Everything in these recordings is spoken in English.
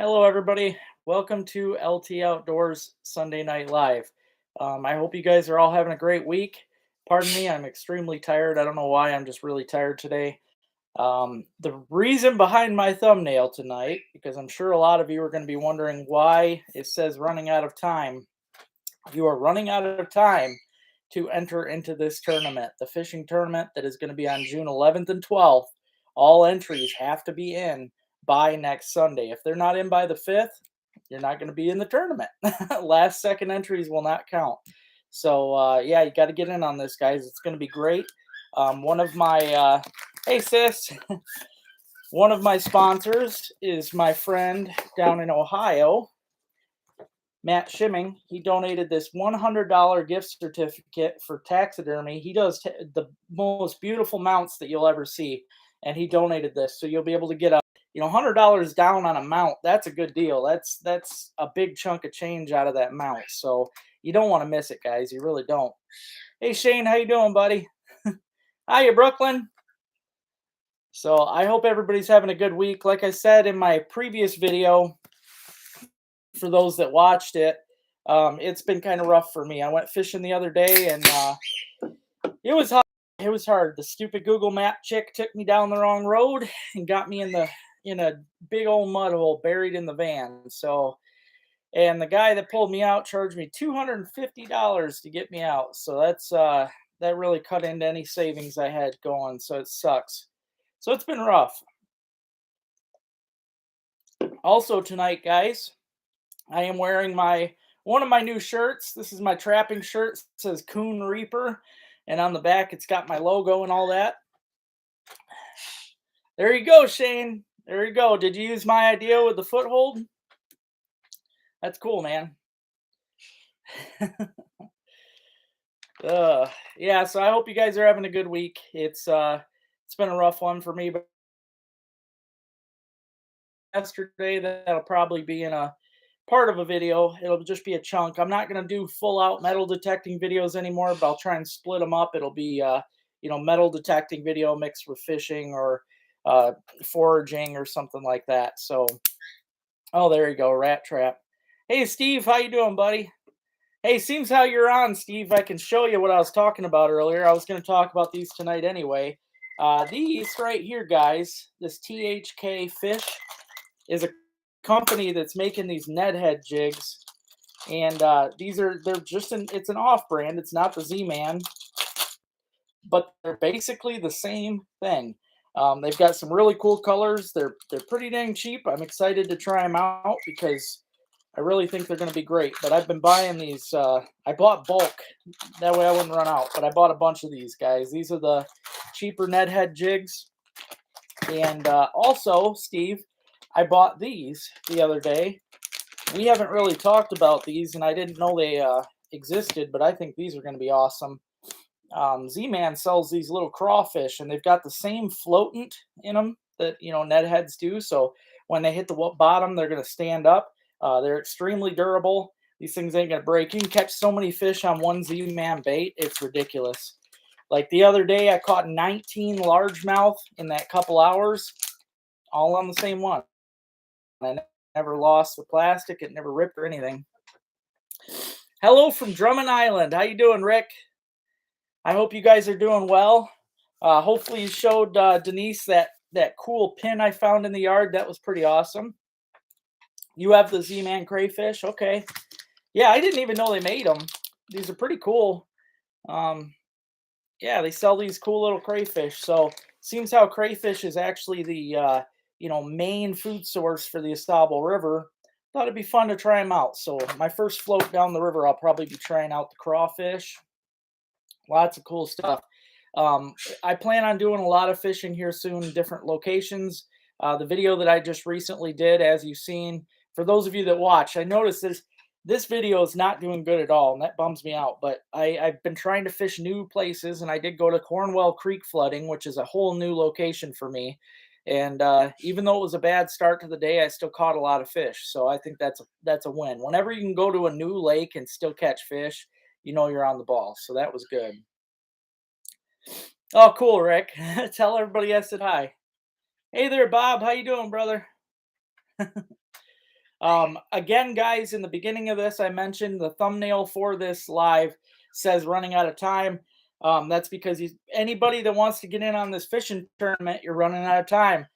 Hello, everybody. Welcome to LT Outdoors Sunday Night Live. I hope you guys are all having a great week. Pardon me, I'm extremely tired. I don't know why, I'm just really tired today. The reason behind my thumbnail tonight, because I'm sure a lot of you are going to be wondering why it says running out of time. You are running out of time to enter into this tournament, the fishing tournament that is going to be on June 11th and 12th. All entries have to be in by next Sunday. If they're not in by the 5th, you're not going to be in the tournament. Last second entries will not count. So, yeah, you got to get in on this, guys. It's going to be great. One of my, hey, sis, one of my sponsors is my friend down in Ohio, Matt Shimming. He donated this $100 gift certificate for taxidermy. He does the most beautiful mounts that you'll ever see, and he donated this, so you'll be able to get a $100 down on a mount. That's a good deal. That's a big chunk of change out of that mount. So you don't want to miss it, guys. You really don't. Hey Shane, how you doing, buddy? Hiya, Brooklyn. So I hope everybody's having a good week. Like I said in my previous video, for those that watched it, it's been kind of rough for me. I went fishing the other day, and it was hard. It was hard. The stupid Google Map chick took me down the wrong road and got me in a big old mud hole buried in the van. So, and the guy that pulled me out charged me $250 to get me out. So that really cut into any savings I had going. So it sucks. So it's been rough. Also tonight, guys, I am wearing one of my new shirts. This is my trapping shirt. It says Coon Reaper, and on the back it's got my logo and all that. There you go, Shane. There you go. Did you use my idea with the foothold? That's cool, man. Yeah, so I hope you guys are having a good week. It's been a rough one for me, but yesterday that'll probably be in a part of a video. It'll just be a chunk. I'm not going to do full out metal detecting videos anymore, but I'll try and split them up. It'll be metal detecting video mixed with fishing or foraging or something like that. So, oh, there you go, rat trap. Hey Steve, how you doing, buddy? Hey, seems how you're on, Steve. I can show you what I was talking about earlier. I was going to talk about these tonight anyway. These right here, guys, this THK Fish is a company that's making these Ned head jigs, and it's an off brand. It's not the Z-Man, but they're basically the same thing. They've got some really cool colors. They're pretty dang cheap. I'm excited to try them out because I really think they're going to be great. But I've been buying these. I bought bulk. That way I wouldn't run out. But I bought a bunch of these, guys. These are the cheaper Ned head jigs. And also, Steve, I bought these the other day. We haven't really talked about these, and I didn't know they existed, but I think these are going to be awesome. Z-Man sells these little crawfish, and they've got the same floatant in them that Ned heads do. So when they hit the bottom, they're going to stand up. They're extremely durable. These things ain't going to break. You can catch so many fish on one Z-Man bait. It's ridiculous. Like the other day, I caught 19 largemouth in that couple hours, all on the same one. I never lost the plastic. It never ripped or anything. Hello from Drummond Island. How you doing, Rick? I hope you guys are doing well. Hopefully you showed Denise that cool pin I found in the yard. That was pretty awesome. You have the Z-Man crayfish? Okay. Yeah, I didn't even know they made them. These are pretty cool. Yeah, they sell these cool little crayfish. So seems how crayfish is actually the main food source for the Estable River. Thought it'd be fun to try them out. So my first float down the river, I'll probably be trying out the crawfish. Lots of cool stuff. I plan on doing a lot of fishing here soon, different locations. The video that I just recently did, as you've seen, for those of you that watch, I noticed this video is not doing good at all, and that bums me out. But I've been trying to fish new places, and I did go to Cornwell Creek flooding, which is a whole new location for me. And even though it was a bad start to the day, I still caught a lot of fish. So I think that's a win. Whenever you can go to a new lake and still catch fish, you're on the ball. So that was good. Oh, cool, Rick. Tell everybody I said hi. Hey there, Bob. How you doing, brother? Again, guys, in the beginning of this, I mentioned the thumbnail for this live says running out of time. That's because anybody that wants to get in on this fishing tournament, you're running out of time.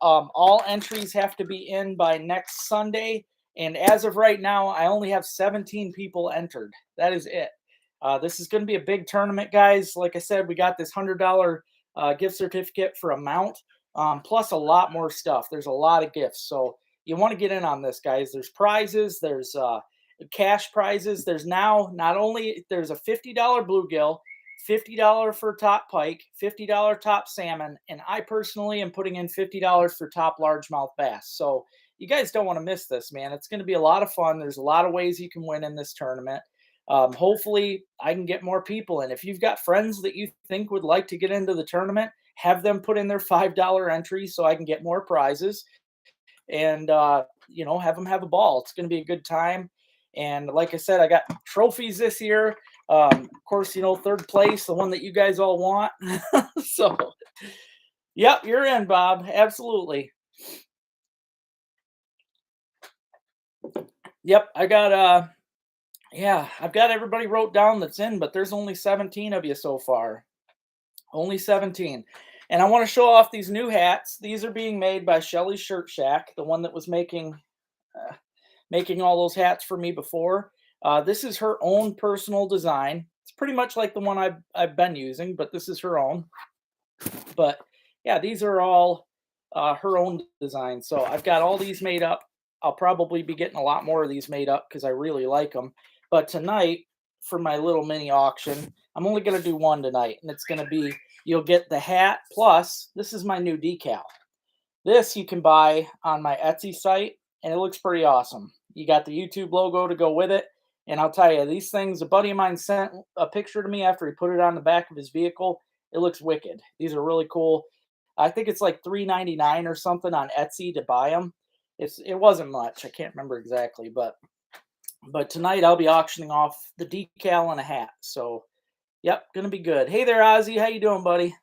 All entries have to be in by next Sunday. And as of right now, I only have 17 people entered. That is it. This is going to be a big tournament, guys. Like I said, we got this $100 gift certificate for a mount, plus a lot more stuff. There's a lot of gifts. So you want to get in on this, guys. There's prizes. There's cash prizes. There's now not only there's a $50 bluegill, $50 for top pike, $50 top salmon, and I personally am putting in $50 for top largemouth bass. So you guys don't want to miss this, man. It's going to be a lot of fun. There's a lot of ways you can win in this tournament. Hopefully, I can get more people in. If you've got friends that you think would like to get into the tournament, have them put in their $5 entry so I can get more prizes, and have them have a ball. It's going to be a good time. And like I said, I got trophies this year. Of course, third place, the one that you guys all want. So, yep, you're in, Bob. Absolutely. Yep, I've got everybody wrote down that's in, but there's only 17 of you so far. Only 17. And I want to show off these new hats. These are being made by Shelly's Shirt Shack, the one that was making all those hats for me before. This is her own personal design. It's pretty much like the one I've been using, but this is her own. But yeah, these are all her own designs. So I've got all these made up. I'll probably be getting a lot more of these made up because I really like them. But tonight, for my little mini auction, I'm only going to do one tonight. And it's going to be, you'll get the hat plus, this is my new decal. This you can buy on my Etsy site, and it looks pretty awesome. You got the YouTube logo to go with it. And I'll tell you, these things, a buddy of mine sent a picture to me after he put it on the back of his vehicle. It looks wicked. These are really cool. I think it's like $3.99 or something on Etsy to buy them. It wasn't much. I can't remember exactly, but tonight I'll be auctioning off the decal and a hat. So, yep, gonna be good. Hey there, Ozzy. How you doing, buddy?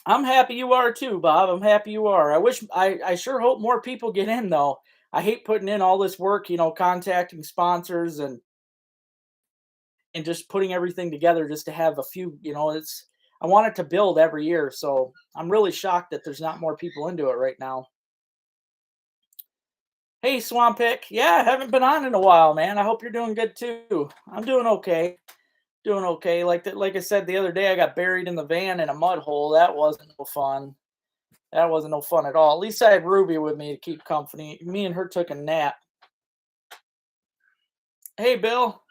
I'm happy you are too, Bob. I'm happy you are. I sure hope more people get in though. I hate putting in all this work, contacting sponsors and just putting everything together just to have a few, I want it to build every year. So I'm really shocked that there's not more people into it right now. Hey, Swampick. Yeah, I haven't been on in a while, man. I hope you're doing good too. I'm doing okay. Doing okay. Like I said the other day, I got buried in the van in a mud hole. That wasn't no fun. That wasn't no fun at all. At least I had Ruby with me to keep company. Me and her took a nap. Hey, Bill.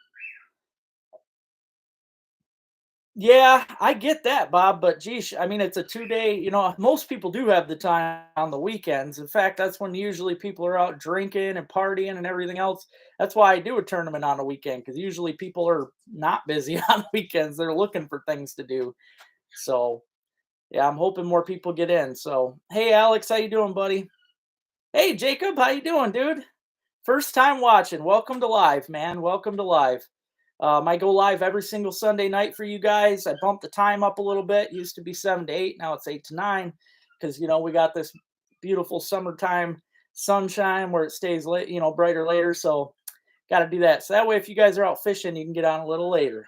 Yeah, I get that, Bob, but geez, I mean, it's a 2-day, most people do have the time on the weekends. In fact, that's when usually people are out drinking and partying and everything else. That's why I do a tournament on a weekend, because usually people are not busy on weekends. They're looking for things to do. So, yeah, I'm hoping more people get in. So, hey, Alex, how you doing, buddy? Hey, Jacob, how you doing, dude? First time watching. Welcome to live, man. Welcome to live. I go live every single Sunday night for you guys. I bumped the time up a little bit. It used to be 7 to 8. Now it's 8 to 9 because, we got this beautiful summertime sunshine where it stays late, brighter later. So got to do that. So that way, if you guys are out fishing, you can get on a little later.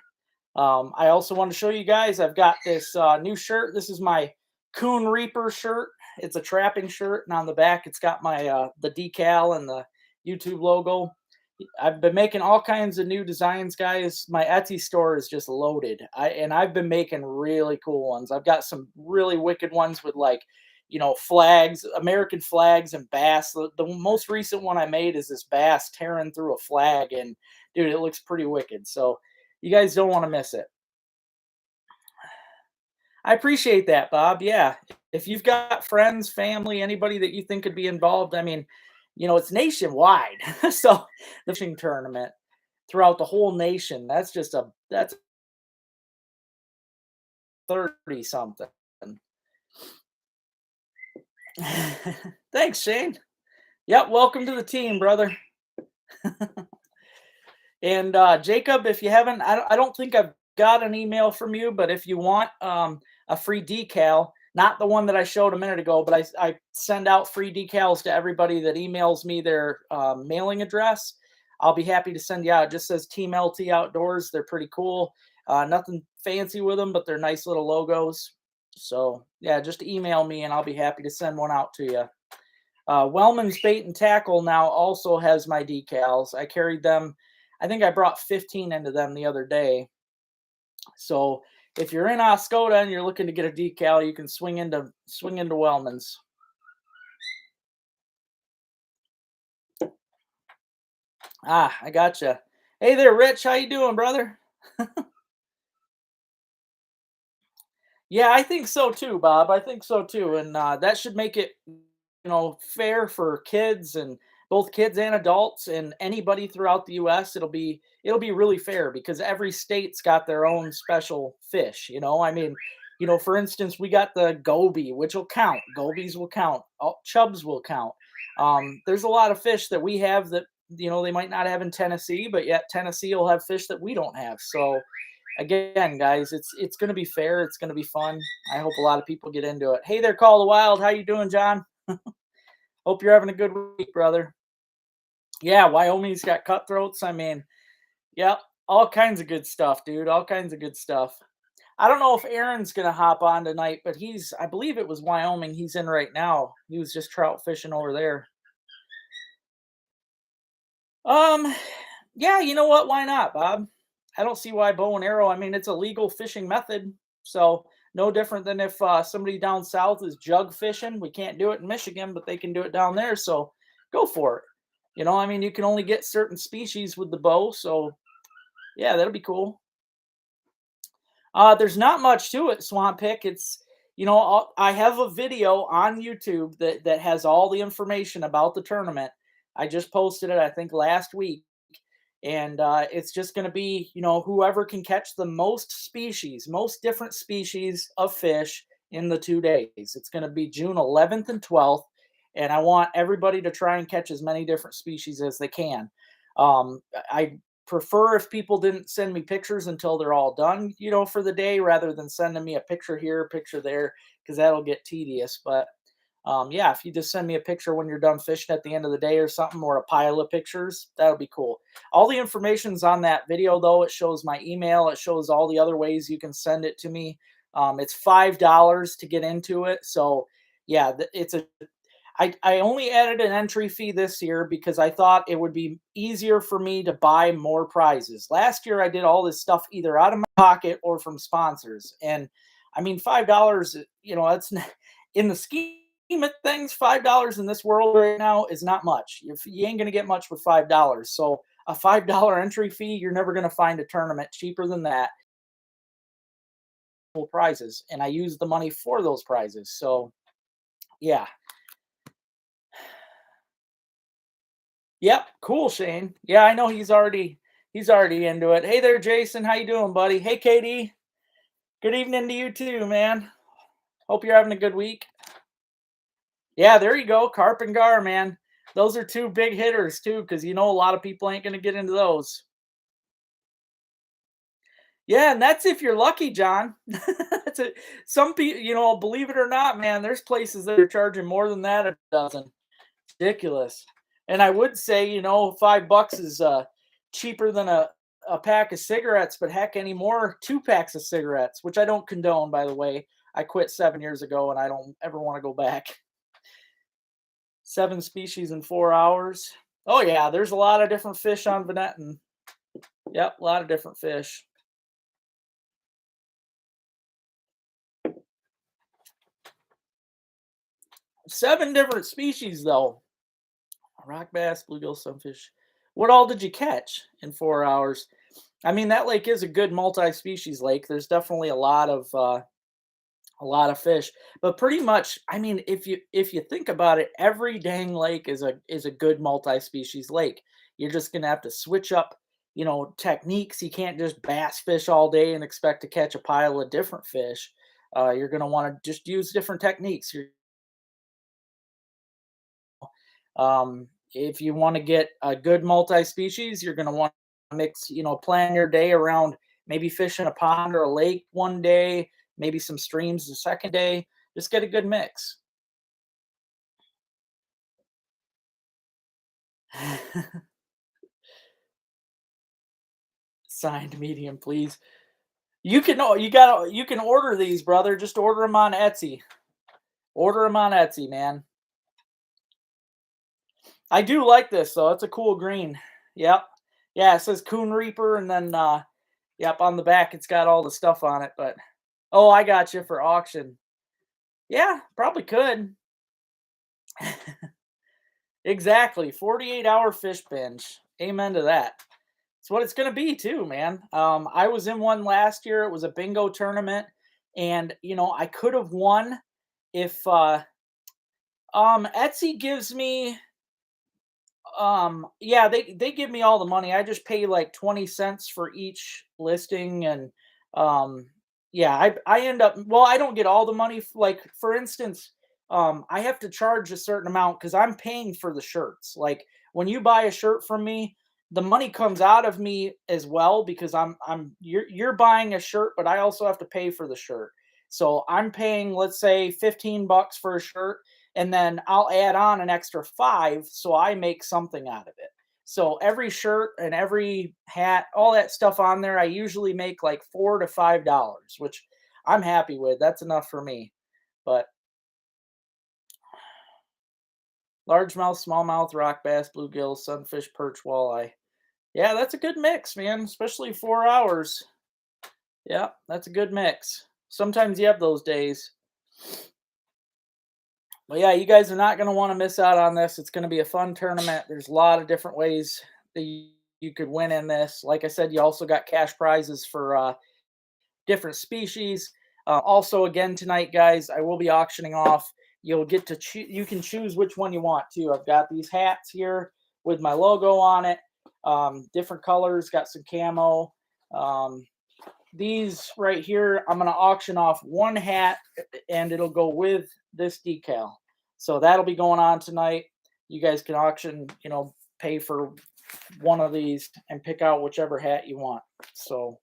I also want to show you guys, I've got this new shirt. This is my Coon Reaper shirt. It's a trapping shirt. And on the back, it's got my the decal and the YouTube logo. I've been making all kinds of new designs, guys. My Etsy store is just loaded. I've been making really cool ones. I've got some really wicked ones with flags, American flags and bass. The most recent one I made is this bass tearing through a flag, and dude, it looks pretty wicked. So you guys don't want to miss it. I appreciate that, Bob. Yeah. If you've got friends, family, anybody that you think could be involved, I mean, it's nationwide. So the fishing tournament throughout the whole nation, that's 30 something. Thanks, Shane. Yep, welcome to the team, brother. And Jacob, if you haven't, I don't think I've got an email from you, but if you want a free decal, not the one that I showed a minute ago, but I send out free decals to everybody that emails me their mailing address. I'll be happy to send you out. It just says Team LT Outdoors. They're pretty cool. Nothing fancy with them, but they're nice little logos. So yeah, just email me and I'll be happy to send one out to you. Wellman's Bait and Tackle now also has my decals. I carried them. I think I brought 15 into them the other day. So if you're in Oscoda and you're looking to get a decal, you can swing into Wellman's. Ah, I gotcha. Hey there, Rich. How you doing, brother? Yeah, I think so too, Bob. I think so too, and that should make it, fair for kids and both kids and adults and anybody throughout the U.S. It'll be really fair because every state's got their own special fish. I mean, for instance, we got the goby, which will count. Gobies will count. Chubs will count. There's a lot of fish that we have that they might not have in Tennessee, but yet Tennessee will have fish that we don't have. So again, guys, it's going to be fair. It's going to be fun. I hope a lot of people get into it. Hey there, Call the Wild. How you doing, John? Hope you're having a good week, brother. Yeah, Wyoming's got cutthroats. I mean, yeah, all kinds of good stuff, dude. All kinds of good stuff. I don't know if Aaron's going to hop on tonight, but I believe it was Wyoming he's in right now. He was just trout fishing over there. Um, yeah, you know what? Why not, Bob? I don't see why bow and arrow. I mean, it's a legal fishing method, so no different than if somebody down south is jug fishing. We can't do it in Michigan, but they can do it down there. So go for it. I mean, you can only get certain species with the bow, so yeah, that'll be cool. There's not much to it, Swamp Pick. It's I have a video on YouTube that has all the information about the tournament. I just posted it, I think, last week, and it's just going to be whoever can catch the most different species of fish in the 2 days. It's going to be June 11th and 12th, and I want everybody to try and catch as many different species as they can. I prefer if people didn't send me pictures until they're all done, for the day, rather than sending me a picture here, a picture there, because that'll get tedious. But yeah, if you just send me a picture when you're done fishing at the end of the day or something, or a pile of pictures, that'll be cool. All the information's on that video, though. It shows my email. It shows all the other ways you can send it to me. It's $5 to get into it. So yeah, I only added an entry fee this year because I thought it would be easier for me to buy more prizes. Last year, I did all this stuff either out of my pocket or from sponsors. And I mean, $5, that's in the scheme of things, $5 in this world right now is not much. You ain't going to get much with $5. So a $5 entry fee, you're never going to find a tournament cheaper than that. Prizes. And I use the money for those prizes. So yeah. Yep, cool, Shane. Yeah, I know he's already into it. Hey there, Jason. How you doing, buddy? Hey, Katie. Good evening to you too, man. Hope you're having a good week. Yeah, there you go. Carp and gar, man. Those are two big hitters too, because a lot of people ain't gonna get into those. Yeah, and that's if you're lucky, John. Some people, believe it or not, man, there's places that are charging more than that a dozen. Ridiculous. And I would say, $5 is cheaper than a pack of cigarettes, but heck, anymore, 2 packs of cigarettes, which I don't condone, by the way. I quit 7 years ago and I don't ever want to go back. 7 species in 4 hours. Oh, yeah, there's a lot of different fish on Venetton. Yep, a lot of different fish. Seven different species, though. Rock bass, bluegill, sunfish. What all did you catch in 4 hours? I mean, that lake is a good multi-species lake. There's definitely a lot of fish, but pretty much, I mean, if you think about it, every dang lake is a good multi-species lake. You're just gonna have to switch up, techniques. You can't just bass fish all day and expect to catch a pile of different fish. You're gonna want to just use different techniques. If you want to get a good multi-species, you're going to want to mix, plan your day around maybe fishing a pond or a lake one day, maybe some streams the second day. Just get a good mix. Signed medium, please. You can you can order these, brother. Just order them on Etsy. Order them on Etsy, man. I do like this though. It's a cool green. Yep. Yeah, it says Coon Reaper, and then yep, on the back it's got all the stuff on it. But oh, I got you for auction. Yeah, probably could. Exactly. 48-hour fish binge. Amen to that. It's what it's gonna be too, man. I was in one last year. It was a bingo tournament, and I could have won if Etsy gives me yeah, they give me all the money. I just pay like 20 cents for each listing, and um yeah, I end up, well, I don't get all the money. Like, for instance, I have to charge a certain amount cuz I'm paying for the shirts. Like, when you buy a shirt from me, the money comes out of me as well, because you're buying a shirt, but I also have to pay for the shirt. So I'm paying, let's say, 15 bucks for a shirt, and then I'll add on an extra 5, so I make something out of it. So every shirt and every hat, all that stuff on there, I usually make like $4 to $5, which I'm happy with. That's enough for me. But largemouth, smallmouth, rock bass, bluegill, sunfish, perch, walleye. Yeah, that's a good mix, man, especially 4 hours. Yeah, that's a good mix. Sometimes you have those days. Well, yeah, you guys are not going to want to miss out on this. It's going to be a fun tournament. There's a lot of different ways that you could win in this. Like I said, you also got cash prizes for different species. Also, again tonight, guys, I will be auctioning off. You'll get to choose. You can choose which one you want too. I've got these hats here with my logo on it. Different colors. Got some camo. These right here, I'm going to auction off one hat, and it'll go with this decal. So that'll be going on tonight. You guys can auction, pay for one of these and pick out whichever hat you want. So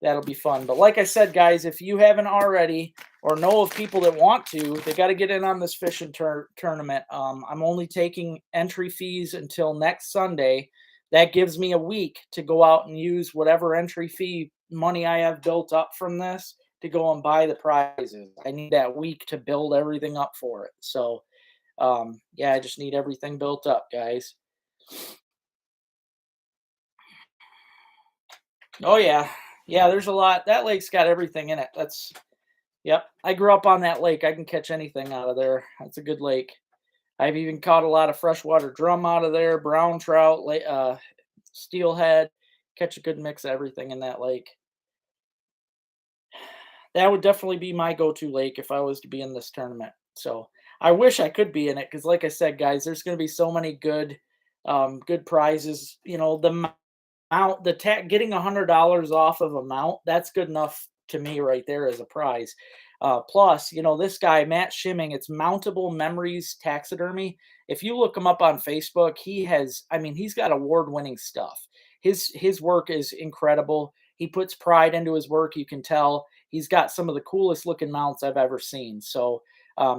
that'll be fun. But like I said, guys, if you haven't already, or know of people that want to, they got to get in on this fishing tournament. I'm only taking entry fees until next Sunday. That gives me a week to go out and use whatever entry fee money I have built up from this to go and buy the prizes. I need that week to build everything up for it. So, yeah, I just need everything built up, guys. Oh yeah, yeah. There's a lot. That lake's got everything in it. Yep. I grew up on that lake. I can catch anything out of there. That's a good lake. I've even caught a lot of freshwater drum out of there, brown trout, steelhead. Catch a good mix of everything in that lake. That would definitely be my go-to lake if I was to be in this tournament. So I wish I could be in it, because, like I said, guys, there's going to be so many good prizes. The mount, getting $100 off of a mount, that's good enough to me right there as a prize. Plus, this guy Matt Shimming, it's Mountable Memories Taxidermy. If you look him up on Facebook, he's got award-winning stuff. His work is incredible. He puts pride into his work. You can tell he's got some of the coolest looking mounts I've ever seen. So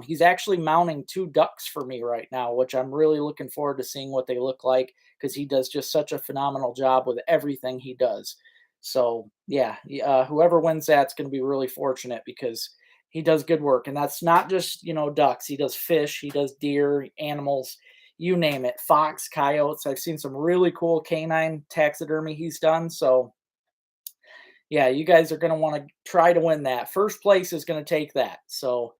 he's actually mounting 2 ducks for me right now, which I'm really looking forward to seeing what they look like, because he does just such a phenomenal job with everything he does. So yeah, whoever wins that's going to be really fortunate, because he does good work. And that's not just ducks. He does fish, he does deer, animals, you name it, fox, coyotes. I've seen some really cool canine taxidermy he's done. So yeah, you guys are going to want to try to win that. First place is going to take that. So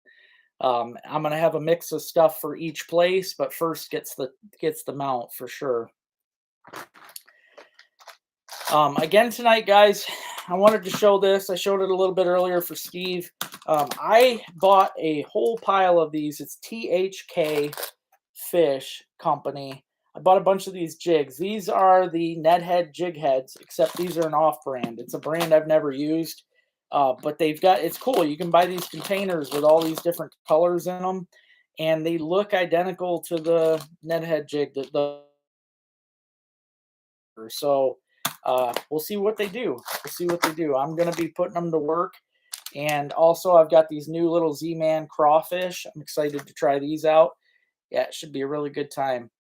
I'm going to have a mix of stuff for each place, but first gets the mount for sure. Again tonight, guys, I wanted to show this. I showed it a little bit earlier for Steve. I bought a whole pile of these. It's THK Fish Company. I bought a bunch of these jigs. These are the Nedhead jig heads, except these are an off-brand. It's a brand I've never used, but it's cool. You can buy these containers with all these different colors in them, and they look identical to the Nedhead jig. So we'll see what they do. I'm going to be putting them to work, And also, I've got these new little Z-Man crawfish. I'm excited to try these out. Yeah, it should be a really good time.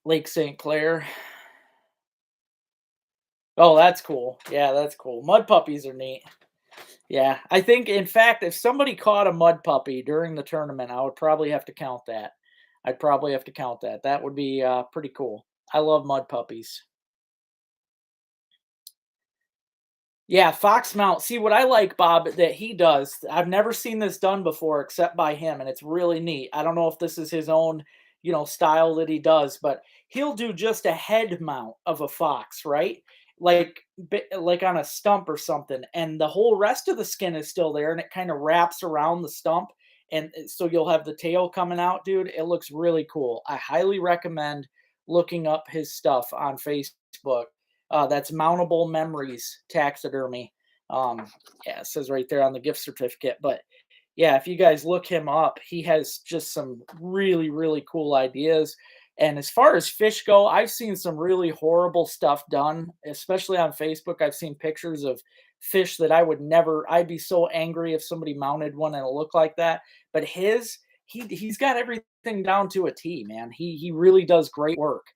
Lake St. Clair. Oh, that's cool. Yeah, that's cool. Mud puppies are neat. Yeah, I think, in fact, if somebody caught a mud puppy during the tournament, I would probably have to count that. I'd probably have to count that. That would be pretty cool. I love mud puppies. Yeah, fox mount. See what I like, Bob, that he does. I've never seen this done before except by him, and it's really neat. I don't know if this is his own, style that he does, but he'll do just a head mount of a fox, right? Like on a stump or something, and the whole rest of the skin is still there, and it kind of wraps around the stump, and so you'll have the tail coming out, dude. It looks really cool. I highly recommend looking up his stuff on Facebook. That's Mountable Memories Taxidermy. Um, yeah, it says right there on the gift certificate. But yeah, if you guys look him up, he has just some really, really cool ideas. And as far as fish go, I've seen some really horrible stuff done, especially on Facebook. I've seen pictures of fish that I would never, I'd be so angry if somebody mounted one and it looked like that. But he's got everything down to a T, man. He really does great work.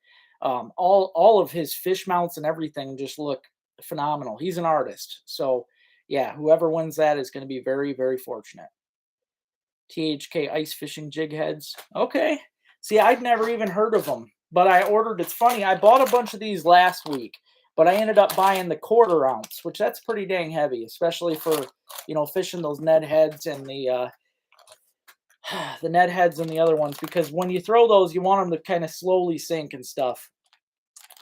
All of his fish mounts and everything just look phenomenal. He's an artist. So yeah, whoever wins that is going to be very, very fortunate. THK ice fishing jig heads. Okay. See, I'd never even heard of them, but I ordered. It's funny. I bought a bunch of these last week, but I ended up buying the quarter ounce, which that's pretty dang heavy, especially for fishing those Ned heads and the Ned heads and the other ones, because when you throw those, you want them to kind of slowly sink and stuff.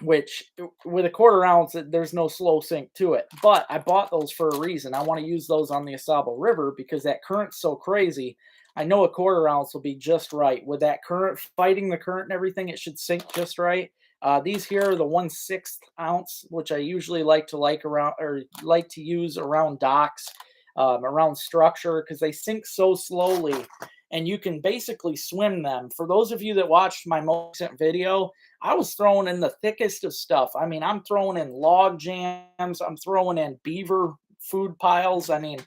Which with a quarter ounce, there's no slow sink to it. But I bought those for a reason. I want to use those on the Asaba River because that current's so crazy. I know a quarter ounce will be just right. With that current fighting the current and everything, it should sink just right. These here are the 1/6 ounce, which I usually like to use around docks, around structure, because they sink so slowly, and you can basically swim them. For those of you that watched my most recent video, I was throwing in the thickest of stuff. I mean, I'm throwing in log jams. I'm throwing in beaver food piles. I mean,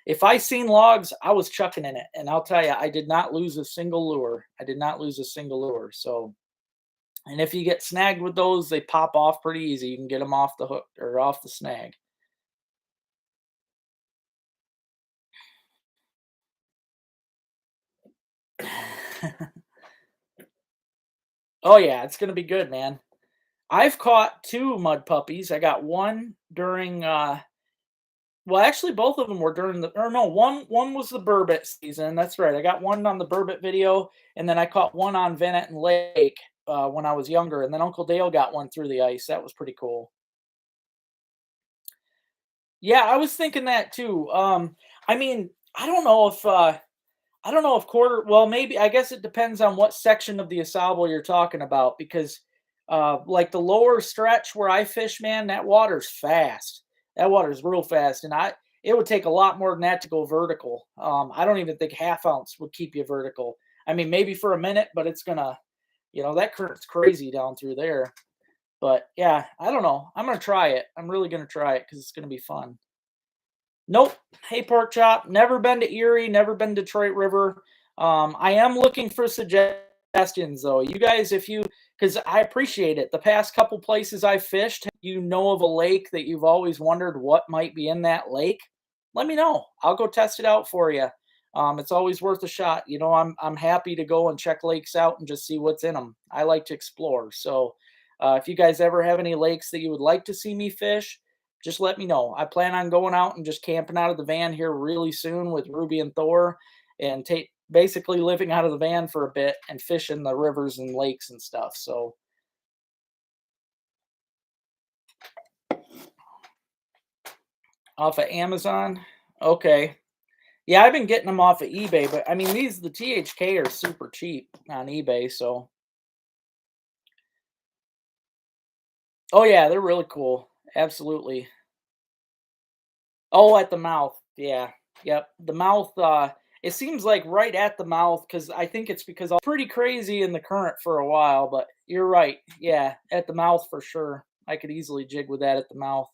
if I seen logs, I was chucking in it. And I'll tell you, I did not lose a single lure. I did not lose a single lure. So, and if you get snagged with those, they pop off pretty easy. You can get them off the hook or off the snag. Oh yeah, it's gonna be good, man. I've caught two mud puppies. I got one during well, actually, both of them were during the, or no, one was the burbot season. That's right. I got one on the burbot video, and then I caught one on Vennet and Lake when I was younger, and then Uncle Dale got one through the ice. That was pretty cool. Yeah, I was thinking that too. I mean, I don't know if quarter. Well, maybe I guess it depends on what section of the Asable you're talking about, because like the lower stretch where I fish, man, that water's fast. That water's real fast, and it would take a lot more than that to go vertical. I don't even think half ounce would keep you vertical. I mean, maybe for a minute, but it's gonna, that current's crazy down through there. But yeah, I don't know. I'm gonna try it. I'm really gonna try it because it's gonna be fun. Nope. Hey, Pork Chop. Never been to Erie. Never been to Detroit River. I am looking for suggestions, though. You guys, because I appreciate it. The past couple places I've fished, you know of a lake that you've always wondered what might be in that lake, let me know. I'll go test it out for you. It's always worth a shot. I'm happy to go and check lakes out and just see what's in them. I like to explore. So, if you guys ever have any lakes that you would like to see me fish, just let me know. I plan on going out and just camping out of the van here really soon with Ruby and Thor, and take basically living out of the van for a bit and fishing the rivers and lakes and stuff. So off of Amazon, okay. Yeah, I've been getting them off of eBay, but I mean the THK are super cheap on eBay. So oh yeah, they're really cool. Absolutely. Oh, at the mouth. Yeah. Yep. The mouth, it seems like right at the mouth, because I think it's because I was pretty crazy in the current for a while, but you're right. Yeah, at the mouth for sure. I could easily jig with that at the mouth.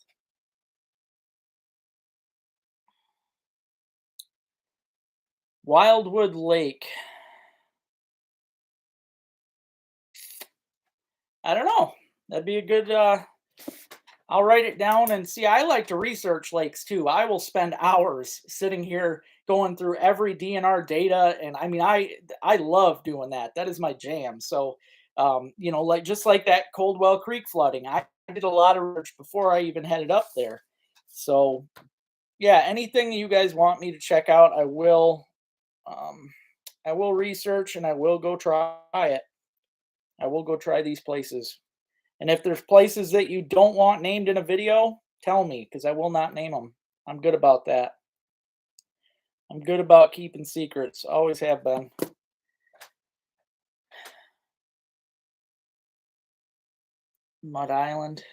Wildwood Lake. I don't know. That'd be a good I'll write it down and see. I like to research lakes too. I will spend hours sitting here going through every DNR data, and I mean, I love doing that. That is my jam. So, like just like that Coldwell Creek flooding, I did a lot of research before I even headed up there. So, yeah, anything you guys want me to check out, I will. Um, I will research and I will go try it. I will go try these places. And if there's places that you don't want named in a video, tell me because I will not name them. I'm good about that. I'm good about keeping secrets. Always have been. Mud Island.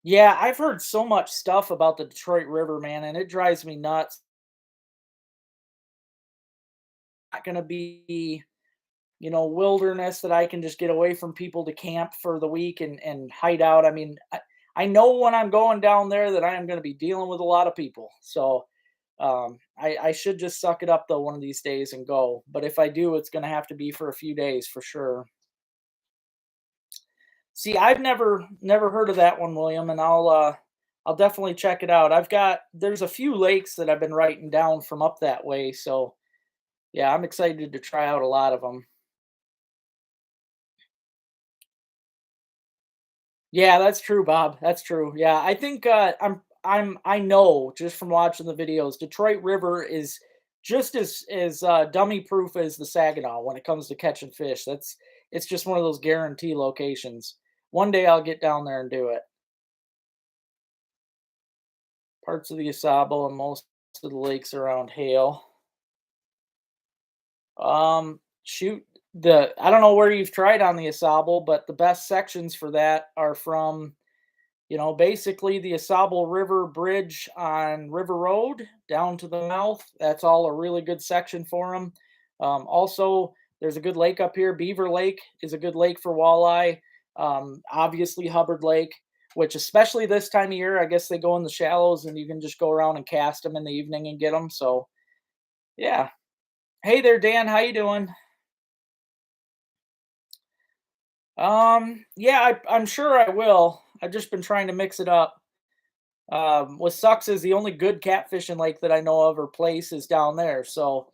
Yeah, I've heard so much stuff about the Detroit River, man, and it drives me nuts. Not going to be, wilderness that I can just get away from people to camp for the week and hide out. I mean, I know when I'm going down there that I am going to be dealing with a lot of people. So I should just suck it up though one of these days and go. But if I do, it's going to have to be for a few days for sure. See, I've never heard of that one, William, and I'll definitely check it out. There's a few lakes that I've been writing down from up that way, so yeah, I'm excited to try out a lot of them. Yeah, that's true, Bob. That's true. Yeah, I think I know just from watching the videos, Detroit River is just as dummy proof as the Saginaw when it comes to catching fish. It's just one of those guarantee locations. One day I'll get down there and do it. Parts of the Asable and most of the lakes around Hale. Shoot, the I don't know where you've tried on the Asable, but the best sections for that are from basically the Asable River Bridge on River Road down to the mouth. That's all a really good section for them. Also, there's a good lake up here. Beaver Lake is a good lake for walleye. Obviously, Hubbard Lake, which especially this time of year, I guess they go in the shallows and you can just go around and cast them in the evening and get them. So, yeah. Hey there, Dan. How you doing? Yeah, I'm sure I will. I've just been trying to mix it up. What sucks is the only good catfishing lake that I know of or place is down there. So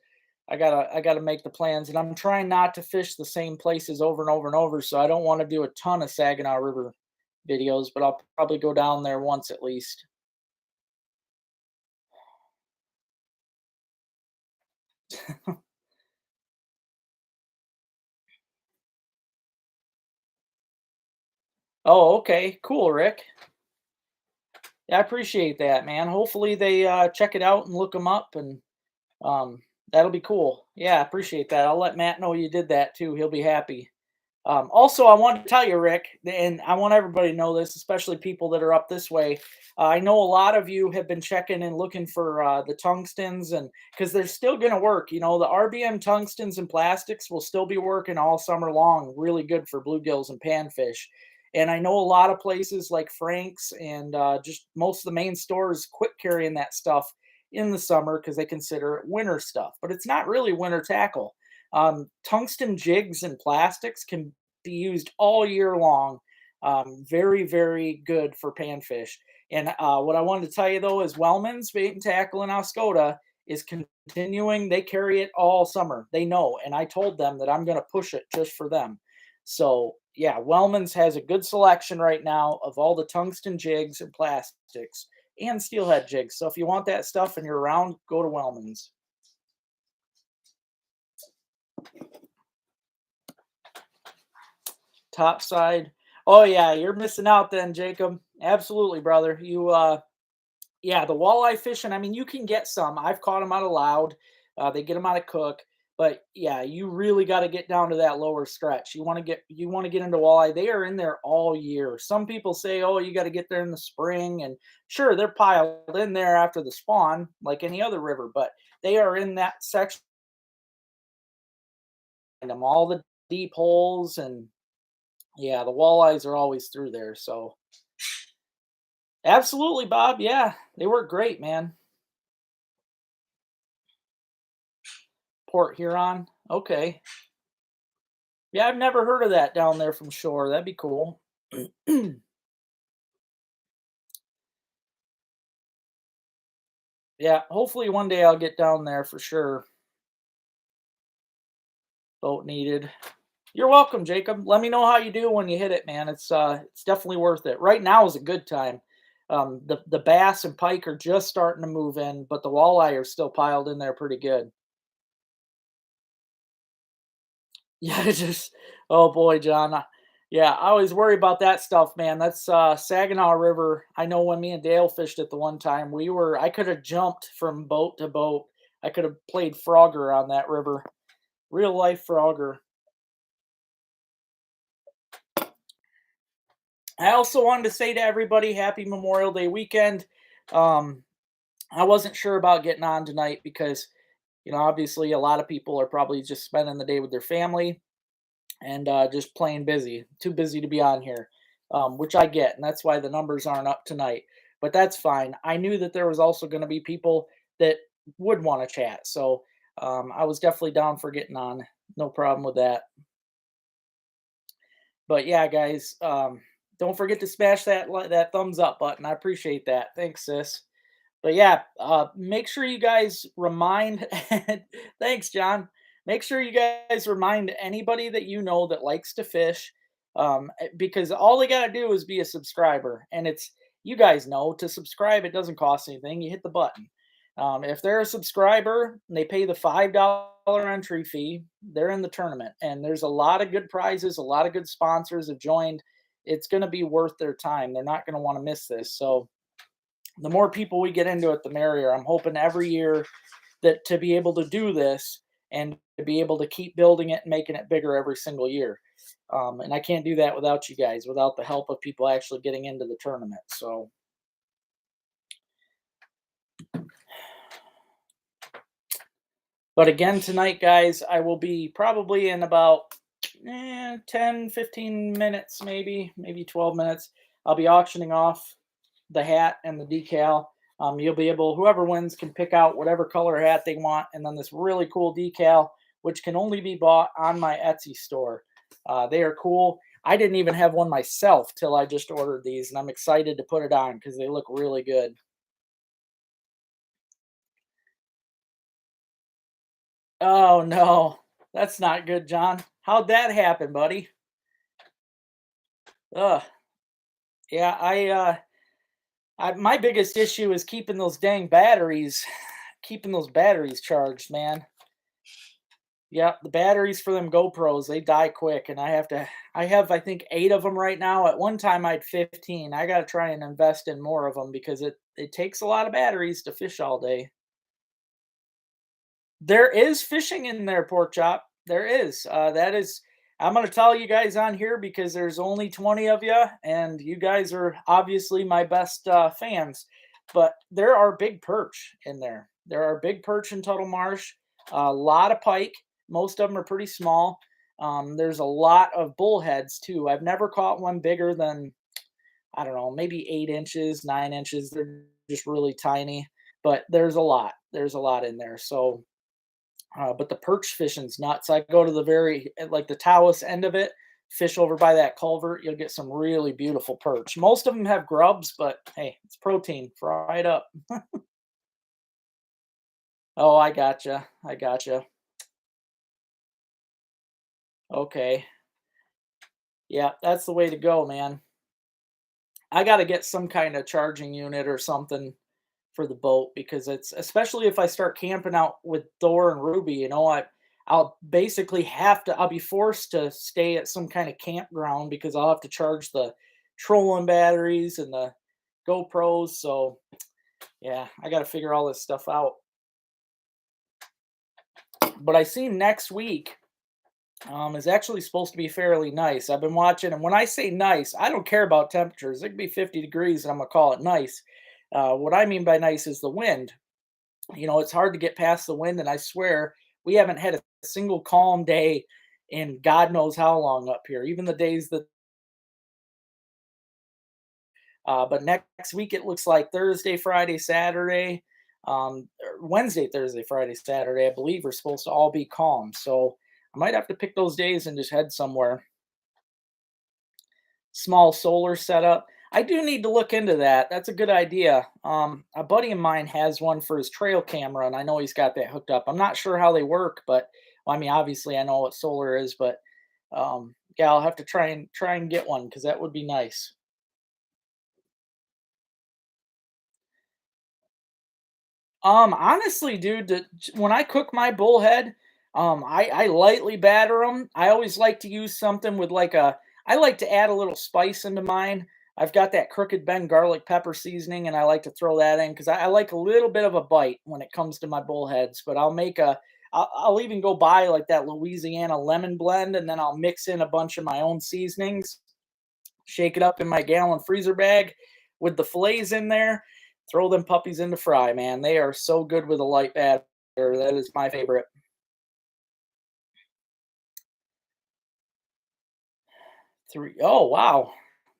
I gotta make the plans, and I'm trying not to fish the same places over and over and over. So I don't want to do a ton of Saginaw River videos, but I'll probably go down there once at least. Oh, okay, cool, Rick. Yeah, I appreciate that, man. Hopefully they check it out and look them up, and um, that'll be cool. Yeah, I appreciate that. I'll let Matt know you did that too. He'll be happy. Also, I wanted to tell you, Rick, and I want everybody to know this, especially people that are up this way. I know a lot of you have been checking and looking for the tungstens, and because they're still going to work. The RBM tungstens and plastics will still be working all summer long. Really good for bluegills and panfish. And I know a lot of places like Frank's and just most of the main stores quit carrying that stuff in the summer because they consider it winter stuff, but it's not really winter tackle. Tungsten jigs and plastics can be used all year long. Very, very good for panfish. And what I wanted to tell you though is Wellman's Bait and Tackle in Oscoda is continuing. They carry it all summer. They know, and I told them that I'm going to push it just for them. So yeah, Wellman's has a good selection right now of all the tungsten jigs and plastics and steelhead jigs. So if you want that stuff and you're around, go to Wellman's. Top side. Oh yeah, you're missing out then, Jacob. Absolutely, brother. Yeah, the walleye fishing. I mean, you can get some. I've caught them out of Loud. They get them out of Cook, but yeah, you really got to get down to that lower stretch. You want to get into walleye. They are in there all year. Some people say, oh, you got to get there in the spring, and sure, they're piled in there after the spawn, like any other river, but they are in that section. Them all the deep holes and yeah, the walleyes are always through there. So absolutely, Bob. Yeah, they work great, man. Port Huron. Okay. Yeah, I've never heard of that down there from shore. That'd be cool. Yeah, hopefully one day I'll get down there for sure. Boat needed. You're welcome, Jacob. Let me know how you do when you hit it, man. It's definitely worth it. Right now is a good time. The bass and pike are just starting to move in, but the walleye are still piled in there pretty good. Yeah, it's just oh boy, John. Yeah, I always worry about that stuff, man. That's Saginaw River. I know when me and Dale fished it the one time, I could have jumped from boat to boat. I could have played Frogger on that river. Real life Frogger. I also wanted to say to everybody, happy Memorial Day weekend. Um, I wasn't sure about getting on tonight because, obviously a lot of people are probably just spending the day with their family and just plain busy, too busy to be on here, which I get, and that's why the numbers aren't up tonight. But that's fine. I knew that there was also going to be people that would want to chat, so I was definitely down for getting on. No problem with that. But yeah, guys, don't forget to smash that thumbs up button. I appreciate that. Thanks, sis. But yeah, make sure you guys remind. Thanks, John. Make sure you guys remind anybody that you know that likes to fish, because all they gotta do is be a subscriber, and it's you guys know to subscribe. It doesn't cost anything. You hit the button. If they're a subscriber and they pay the $5 entry fee, they're in the tournament, and there's a lot of good prizes. A lot of good sponsors have joined. It's going to be worth their time. They're not going to want to miss this. So the more people we get into it, the merrier. I'm hoping every year that to be able to do this and to be able to keep building it and making it bigger every single year. And I can't do that without you guys, without the help of people actually getting into the tournament. So, but again, tonight, guys, I will be probably in about 10, 15 minutes, maybe 12 minutes. I'll be auctioning off the hat and the decal. You'll be able, whoever wins can pick out whatever color hat they want, and then this really cool decal, which can only be bought on my Etsy store. They are cool. I didn't even have one myself till I just ordered these, and I'm excited to put it on because they look really good. Oh no, that's not good, John. How'd that happen, buddy? Ugh. Yeah, my biggest issue is keeping those dang batteries, keeping those batteries charged, man. Yeah, the batteries for them GoPros, they die quick, and I have, I think, 8 of them right now. At one time, I had 15. I gotta try and invest in more of them because it takes a lot of batteries to fish all day. There is fishing in there, pork chop. There is. That is. I'm gonna tell you guys on here because there's only 20 of you, and you guys are obviously my best fans. But there are big perch in there. There are big perch in Tuttle Marsh. A lot of pike. Most of them are pretty small. There's a lot of bullheads too. I've never caught one bigger than, I don't know, maybe 8 inches, 9 inches. They're just really tiny. But there's a lot. There's a lot in there. So but the perch fishing's nuts. I go to the like the Taos end of it, fish over by that culvert. You'll get some really beautiful perch. Most of them have grubs, but hey, it's protein. Fry it up. Oh, I gotcha. I gotcha. Okay. Yeah, that's the way to go, man. I got to get some kind of charging unit or something for the boat because it's especially if I start camping out with Thor and Ruby, I'll basically I'll be forced to stay at some kind of campground because I'll have to charge the trolling batteries and the GoPros. So yeah, I got to figure all this stuff out. But I see next week is actually supposed to be fairly nice. I've been watching, and when I say nice, I don't care about temperatures. It could be 50 degrees, and I'm gonna call it nice. What I mean by nice is the wind. It's hard to get past the wind, and I swear we haven't had a single calm day in God knows how long up here. Even the days that, but next week it looks like Thursday, Friday, Saturday. Wednesday, Thursday, Friday, Saturday, I believe, are supposed to all be calm. So I might have to pick those days and just head somewhere. Small solar setup. I do need to look into that. That's a good idea. A buddy of mine has one for his trail camera, and I know he's got that hooked up. I'm not sure how they work, but well, I mean, obviously, I know what solar is, but yeah, I'll have to try and get one because that would be nice. Honestly, dude, when I cook my bullhead, I lightly batter them. I always like to use something with like a. I like to add a little spice into mine. I've got that Crooked Bend garlic pepper seasoning, and I like to throw that in because I like a little bit of a bite when it comes to my bullheads. But I'll make a. I'll even go buy like that Louisiana lemon blend, and then I'll mix in a bunch of my own seasonings, shake it up in my gallon freezer bag with the fillets in there, throw them puppies in the fry, man. They are so good with a light batter. That is my favorite. 3. Oh, wow.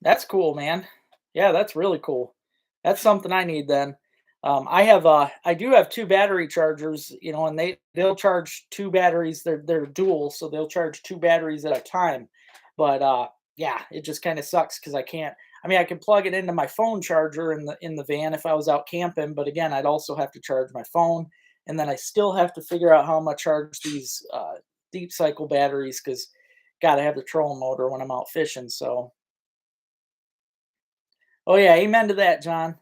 That's cool, man. Yeah, that's really cool. That's something I need then. I do have 2 battery chargers, and they'll charge 2 batteries. They're dual, so they'll charge 2 batteries at a time. But yeah, it just kind of sucks because I can't. I mean, I could plug it into my phone charger in the van if I was out camping, but again, I'd also have to charge my phone, and then I still have to figure out how I'm gonna charge these deep cycle batteries because got to have the trolling motor when I'm out fishing. So, oh yeah, amen to that, John.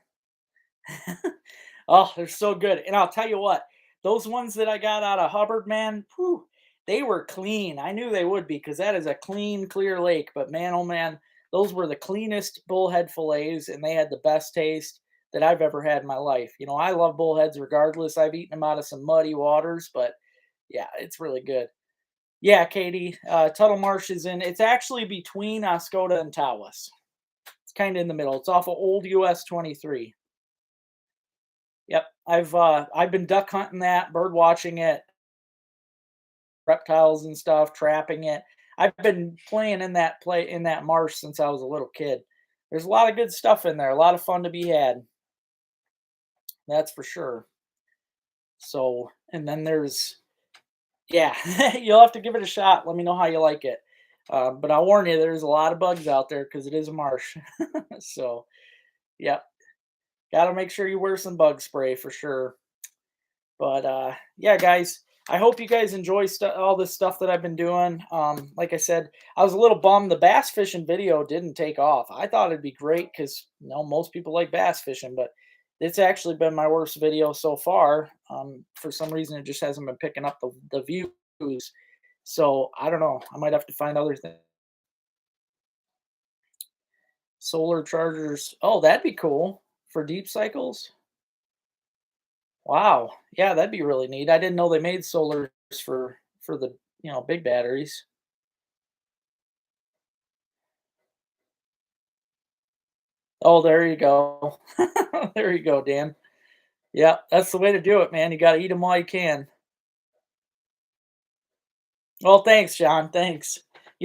Oh, they're so good. And I'll tell you what, those ones that I got out of Hubbard, man, whew, they were clean. I knew they would be because that is a clean, clear lake. But man, oh man, those were the cleanest bullhead fillets, and they had the best taste that I've ever had in my life. I love bullheads regardless. I've eaten them out of some muddy waters, but yeah, it's really good. Yeah, Katie, Tuttle Marsh is in. It's actually between Oscoda and Tawas. It's kind of in the middle. It's off of Old US 23. Yep, I've been duck hunting that, bird watching it, reptiles and stuff, trapping it. I've been playing in that marsh since I was a little kid. There's a lot of good stuff in there, a lot of fun to be had. That's for sure. So, and then there's yeah, you'll have to give it a shot. Let me know how you like it. But I'll warn you, there's a lot of bugs out there because it is a marsh. So, yep, got to make sure you wear some bug spray for sure. But yeah, guys, I hope you guys enjoy all this stuff that I've been doing. Like I said, I was a little bummed the bass fishing video didn't take off. I thought it'd be great because most people like bass fishing, but it's actually been my worst video so far. For some reason, it just hasn't been picking up the views. So I don't know. I might have to find other things. Solar chargers. Oh, that'd be cool for deep cycles. Wow. Yeah, that'd be really neat. I didn't know they made solars for the, big batteries. Oh, there you go. There you go, Dan. Yeah, that's the way to do it, man. You got to eat them while you can. Well, thanks, John. Thanks.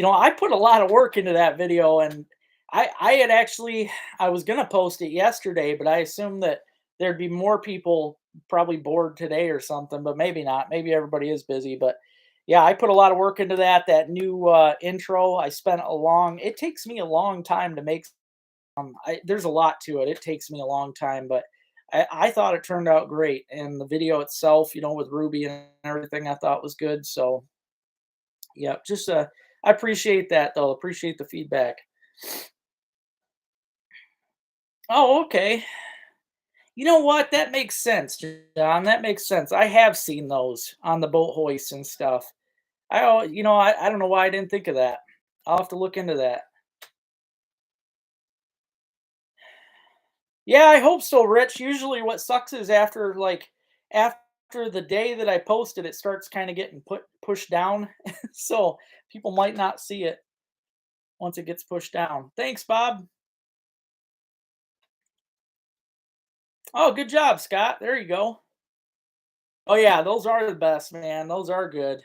I put a lot of work into that video, and I had actually I was gonna post it yesterday, but I assumed that there'd be more people probably bored today or something, but maybe not. Maybe everybody is busy, but yeah, I put a lot of work into that. That new intro, I spent a long. It takes me a long time to make. There's a lot to it. It takes me a long time, but I thought it turned out great, and the video itself, with Ruby and everything, I thought was good. So yeah, just I appreciate that though. Appreciate the feedback. Oh, okay. You know what? That makes sense, John. That makes sense. I have seen those on the boat hoists and stuff. I don't know why I didn't think of that. I'll have to look into that. Yeah, I hope so, Rich. Usually what sucks is after the day that I posted, it starts kind of getting pushed down. So people might not see it once it gets pushed down. Thanks, Bob. Oh, good job, Scott. There you go. Oh yeah, those are the best, man. Those are good.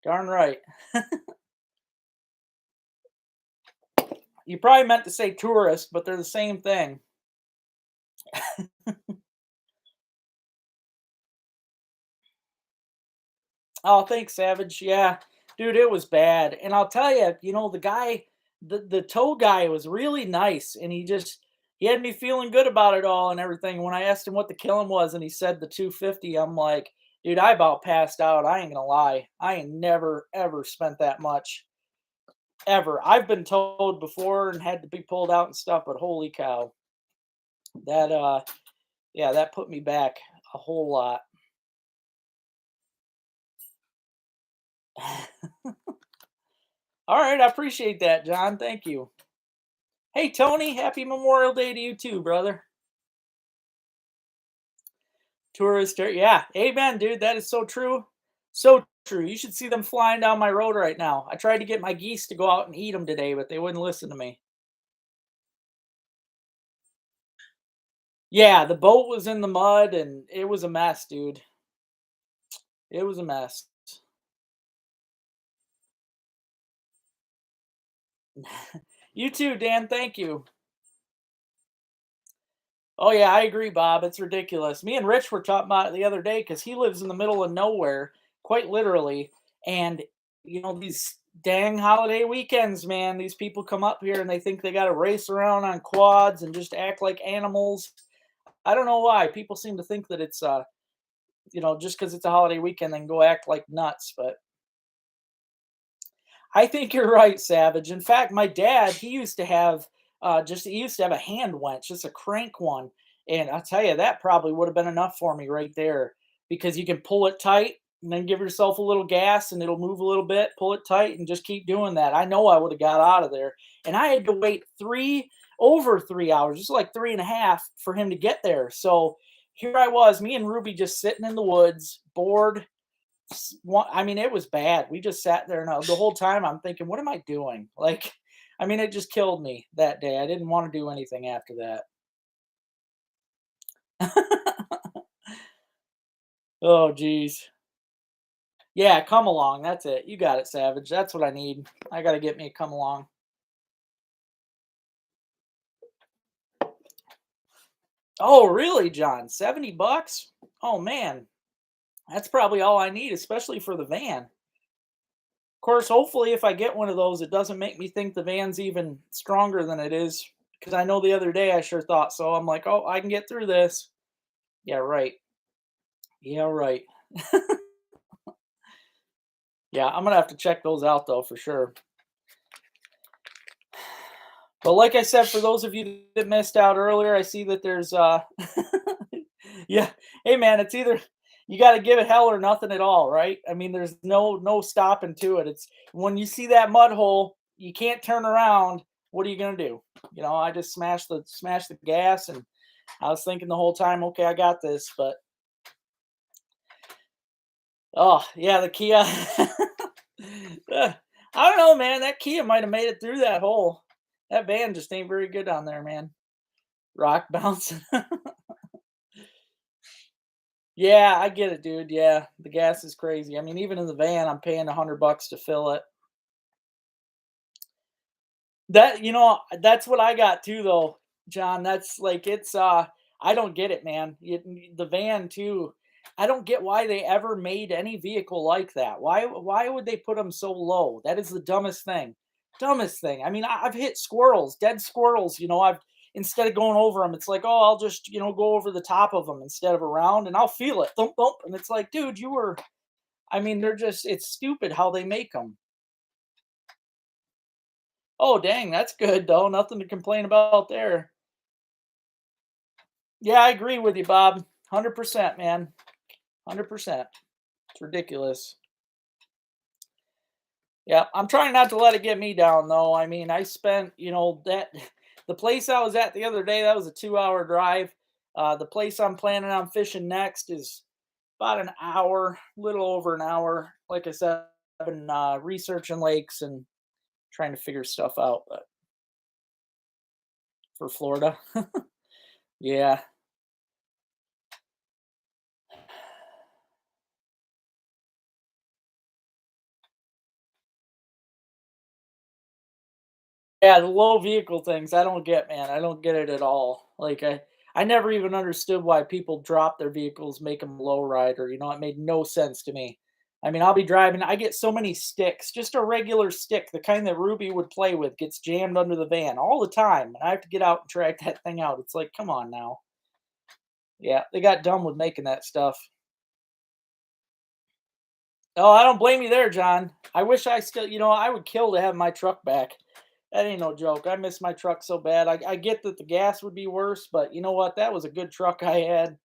Darn right. You probably meant to say tourist, but they're the same thing. Oh, thanks, Savage. Yeah, dude, it was bad. And I'll tell you, the guy, the tow guy was really nice, and he had me feeling good about it all and everything. When I asked him what the killing was, and he said the 250, I'm like, dude, I about passed out. I ain't gonna lie. I ain't never ever spent that much ever. I've been towed before and had to be pulled out and stuff, but holy cow, that yeah, that put me back a whole lot. All right, I appreciate that, John. Thank you. Hey, Tony, happy Memorial Day to you too, brother. Yeah, amen, dude. That is so true. So true. You should see them flying down my road right now. I tried to get my geese to go out and eat them today, but they wouldn't listen to me. Yeah, the boat was in the mud and it was a mess, dude. It was a mess. You too, Dan. Thank you. Oh yeah, I agree, Bob. It's ridiculous. Me and Rich were talking about it the other day because he lives in the middle of nowhere, quite literally. And these dang holiday weekends, man, these people come up here and they think they got to race around on quads and just act like animals. I don't know why people seem to think that it's just because it's a holiday weekend, then go act like nuts. But I think you're right, Savage. In fact, my dad, he used to have a hand winch, just a crank one. And I'll tell you, that probably would have been enough for me right there because you can pull it tight and then give yourself a little gas and it'll move a little bit, pull it tight and just keep doing that. I know I would have got out of there. And I had to wait over 3 hours, just like three and a half for him to get there. So here I was, me and Ruby just sitting in the woods, bored, I mean, it was bad. We just sat there, and the whole time I'm thinking, "What am I doing?" Like, I mean, it just killed me that day. I didn't want to do anything after that. Oh, geez. Yeah, come along. That's it. You got it, Savage. That's what I need. I got to get me a come along. Oh, really, John? $70? Oh man, that's probably all I need, especially for the van. Of course, hopefully, if I get one of those, it doesn't make me think the van's even stronger than it is. Because I know the other day I sure thought so. I'm like, oh, I can get through this. Yeah, right. Yeah, right. Yeah, I'm gonna have to check those out though for sure. But like I said, for those of you that missed out earlier, I see that there's yeah, hey man, it's either you got to give it hell or nothing at all, right? I mean, there's no stopping to it. It's when you see that mud hole, you can't turn around. What are you gonna do? I just smashed the gas, and I was thinking the whole time, okay, I got this, but oh yeah, the Kia. I don't know, man. That Kia might have made it through that hole. That van just ain't very good on there, man. Rock bouncing. Yeah, I get it, dude. Yeah, the gas is crazy. I mean, even in the van, I'm paying $100 to fill it. That's what I got too, though, John. That's like I don't get it, man. The van too. I don't get why they ever made any vehicle like that. Why would they put them so low? That is the dumbest thing. Dumbest thing. I mean, I've hit squirrels, dead squirrels. I've instead of going over them, it's like, oh, I'll just go over the top of them instead of around, and I'll feel it, thump thump, and it's like, dude, you were. I mean, it's stupid how they make them. Oh, dang, that's good though. Nothing to complain about there. Yeah, I agree with you, Bob. 100%, man. 100%. It's ridiculous. Yeah, I'm trying not to let it get me down though. I mean, I spent, that the place I was at the other day, that was a 2-hour drive. The place I'm planning on fishing next is about an hour, little over an hour. Like I said, I've been researching lakes and trying to figure stuff out, but for Florida. Yeah. Yeah, the low vehicle things I don't get, man. I don't get it at all. Like I never even understood why people drop their vehicles, make them low rider. It made no sense to me. I mean, I'll be driving. I get so many sticks, just a regular stick, the kind that Ruby would play with, gets jammed under the van all the time. And I have to get out and track that thing out. It's like, come on now. Yeah, they got dumb with making that stuff. Oh, I don't blame you there, John. I wish I still, I would kill to have my truck back. That ain't no joke. I miss my truck so bad. I get that the gas would be worse, but you know what? That was a good truck I had.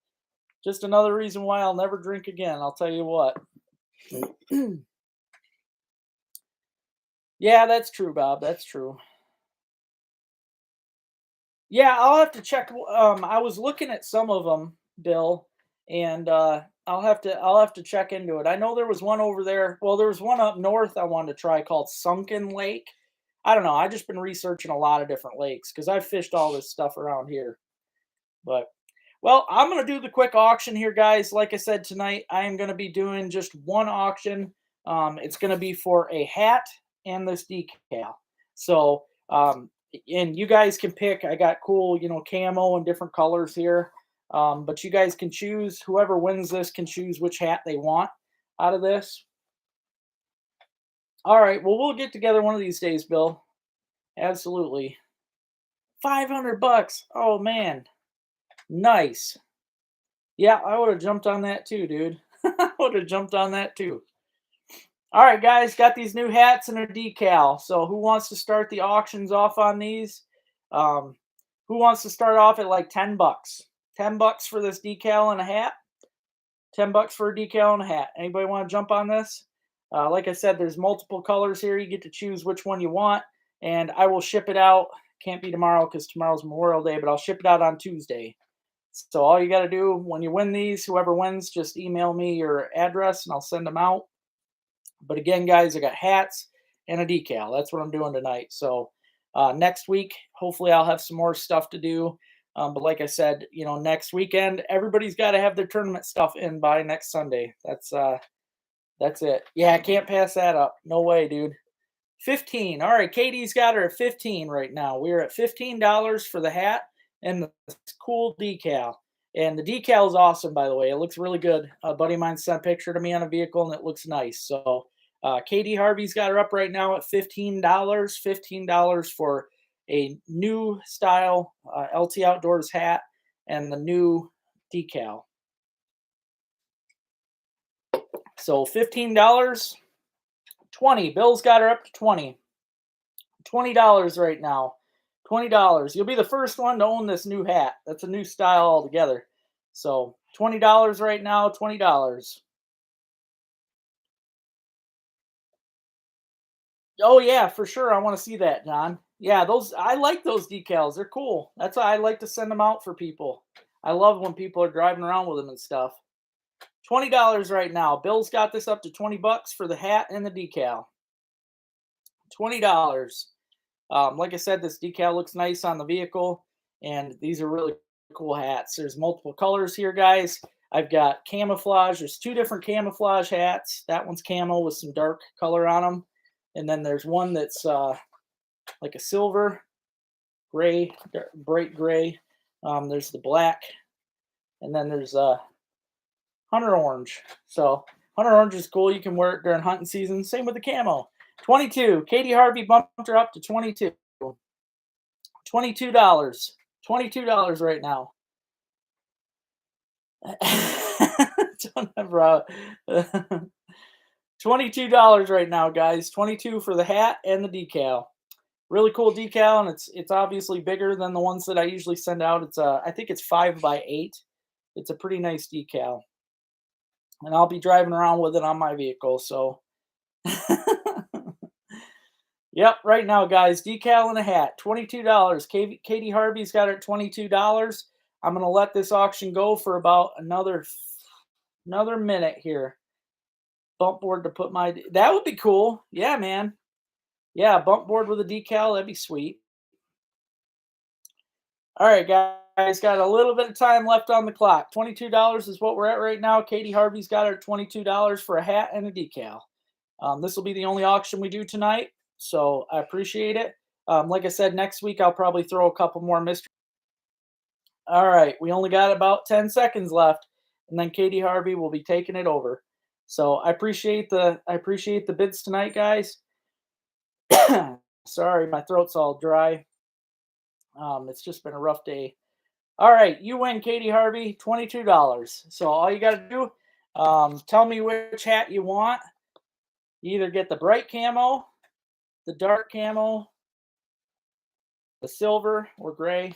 Just another reason why I'll never drink again. I'll tell you what. Yeah, that's true, Bob. That's true. Yeah, I'll have to check. I was looking at some of them, Bill, and I'll have to check into it. I know there was one over there. Well, there was one up north I wanted to try called Sunken Lake. I don't know. I just been researching a lot of different lakes because I've fished all this stuff around here. But well, I'm gonna do the quick auction here, guys. Like I said tonight, I am gonna be doing just one auction. It's gonna be for a hat and this decal. So, and you guys can pick. I got cool, camo and different colors here. But you guys can choose. Whoever wins this can choose which hat they want out of this. All right. Well, we'll get together one of these days, Bill. Absolutely. $500. Oh man, nice. Yeah, I would have jumped on that too, dude. I would have jumped on that too. All right, guys, got these new hats and a decal. So who wants to start the auctions off on these? Um, who wants to start off at like $10? $10 for this decal and a hat. $10 for a decal and a hat. Anybody want to jump on this? Like I said, there's multiple colors here. You get to choose which one you want, and I will ship it out. Can't be tomorrow because tomorrow's Memorial Day, but I'll ship it out on Tuesday. So all you got to do when you win these, whoever wins, just email me your address and I'll send them out. But again, guys, I got hats and a decal. That's what I'm doing tonight. So next week, hopefully, I'll have some more stuff to do. But like I said, next weekend, everybody's got to have their tournament stuff in by next Sunday. That's it. Yeah, I can't pass that up. No way, dude. 15. All right, Katie's got her at 15 right now. We're at $15 for the hat and the cool decal. And the decal is awesome, by the way. It looks really good. A buddy of mine sent a picture to me on a vehicle, and it looks nice. So Katie Harvey's got her up right now at $15. $15 for a new style LT Outdoors hat and the new decal. So $15, 20. Bill's got her up to 20. $20 right now. $20. You'll be the first one to own this new hat. That's a new style altogether. So $20 right now, $20. Oh yeah, for sure. I want to see that, John. Yeah, those I like those decals. They're cool. That's why I like to send them out for people. I love when people are driving around with them and stuff. $20 right now. Bill's got this up to $20 for the hat and the decal. $20. Like I said, this decal looks nice on the vehicle, and these are really cool hats. There's multiple colors here, guys. I've got camouflage. There's two different camouflage hats. That one's camo with some dark color on them. And then there's one that's like a silver, gray, bright gray. There's the black. And then there's hunter orange. So hunter orange is cool. You can wear it during hunting season. Same with the camo. 22. Katie Harvey bumped her up to 22. $22. $22 right now. $22 right now, guys. 22 for the hat and the decal. Really cool decal, and it's obviously bigger than the ones that I usually send out. It's I think it's 5x8. It's a pretty nice decal, and I'll be driving around with it on my vehicle. So, yep, right now, guys, decal and a hat, $22. Katie Harvey's got it at $22. I'm gonna let this auction go for about another minute here. Bump board to put my that would be cool. Yeah, man. Yeah, bump board with a decal, that'd be sweet. All right, guys, got a little bit of time left on the clock. $22 is what we're at right now. Katie Harvey's got her $22 for a hat and a decal. This will be the only auction we do tonight, so I appreciate it. Like I said, next week I'll probably throw a couple more mysteries. All right, we only got about 10 seconds left, and then Katie Harvey will be taking it over. So I appreciate the bids tonight, guys. Sorry, my throat's all dry. It's just been a rough day. All right, you win, Katie Harvey, $22. So all you got to do, tell me which hat you want. You either get the bright camo, the dark camo, the silver or gray,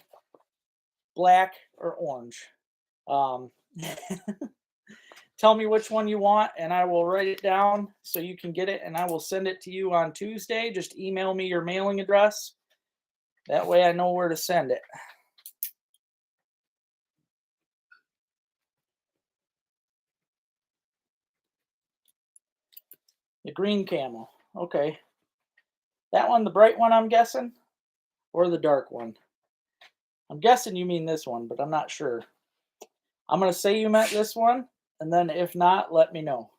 black or orange. Um, tell me which one you want, and I will write it down so you can get it, and I will send it to you on Tuesday. Just email me your mailing address. That way I know where to send it. The green camo. Okay. That one, the bright one, I'm guessing? Or the dark one? I'm guessing you mean this one, but I'm not sure. I'm going to say you meant this one, and then if not, let me know.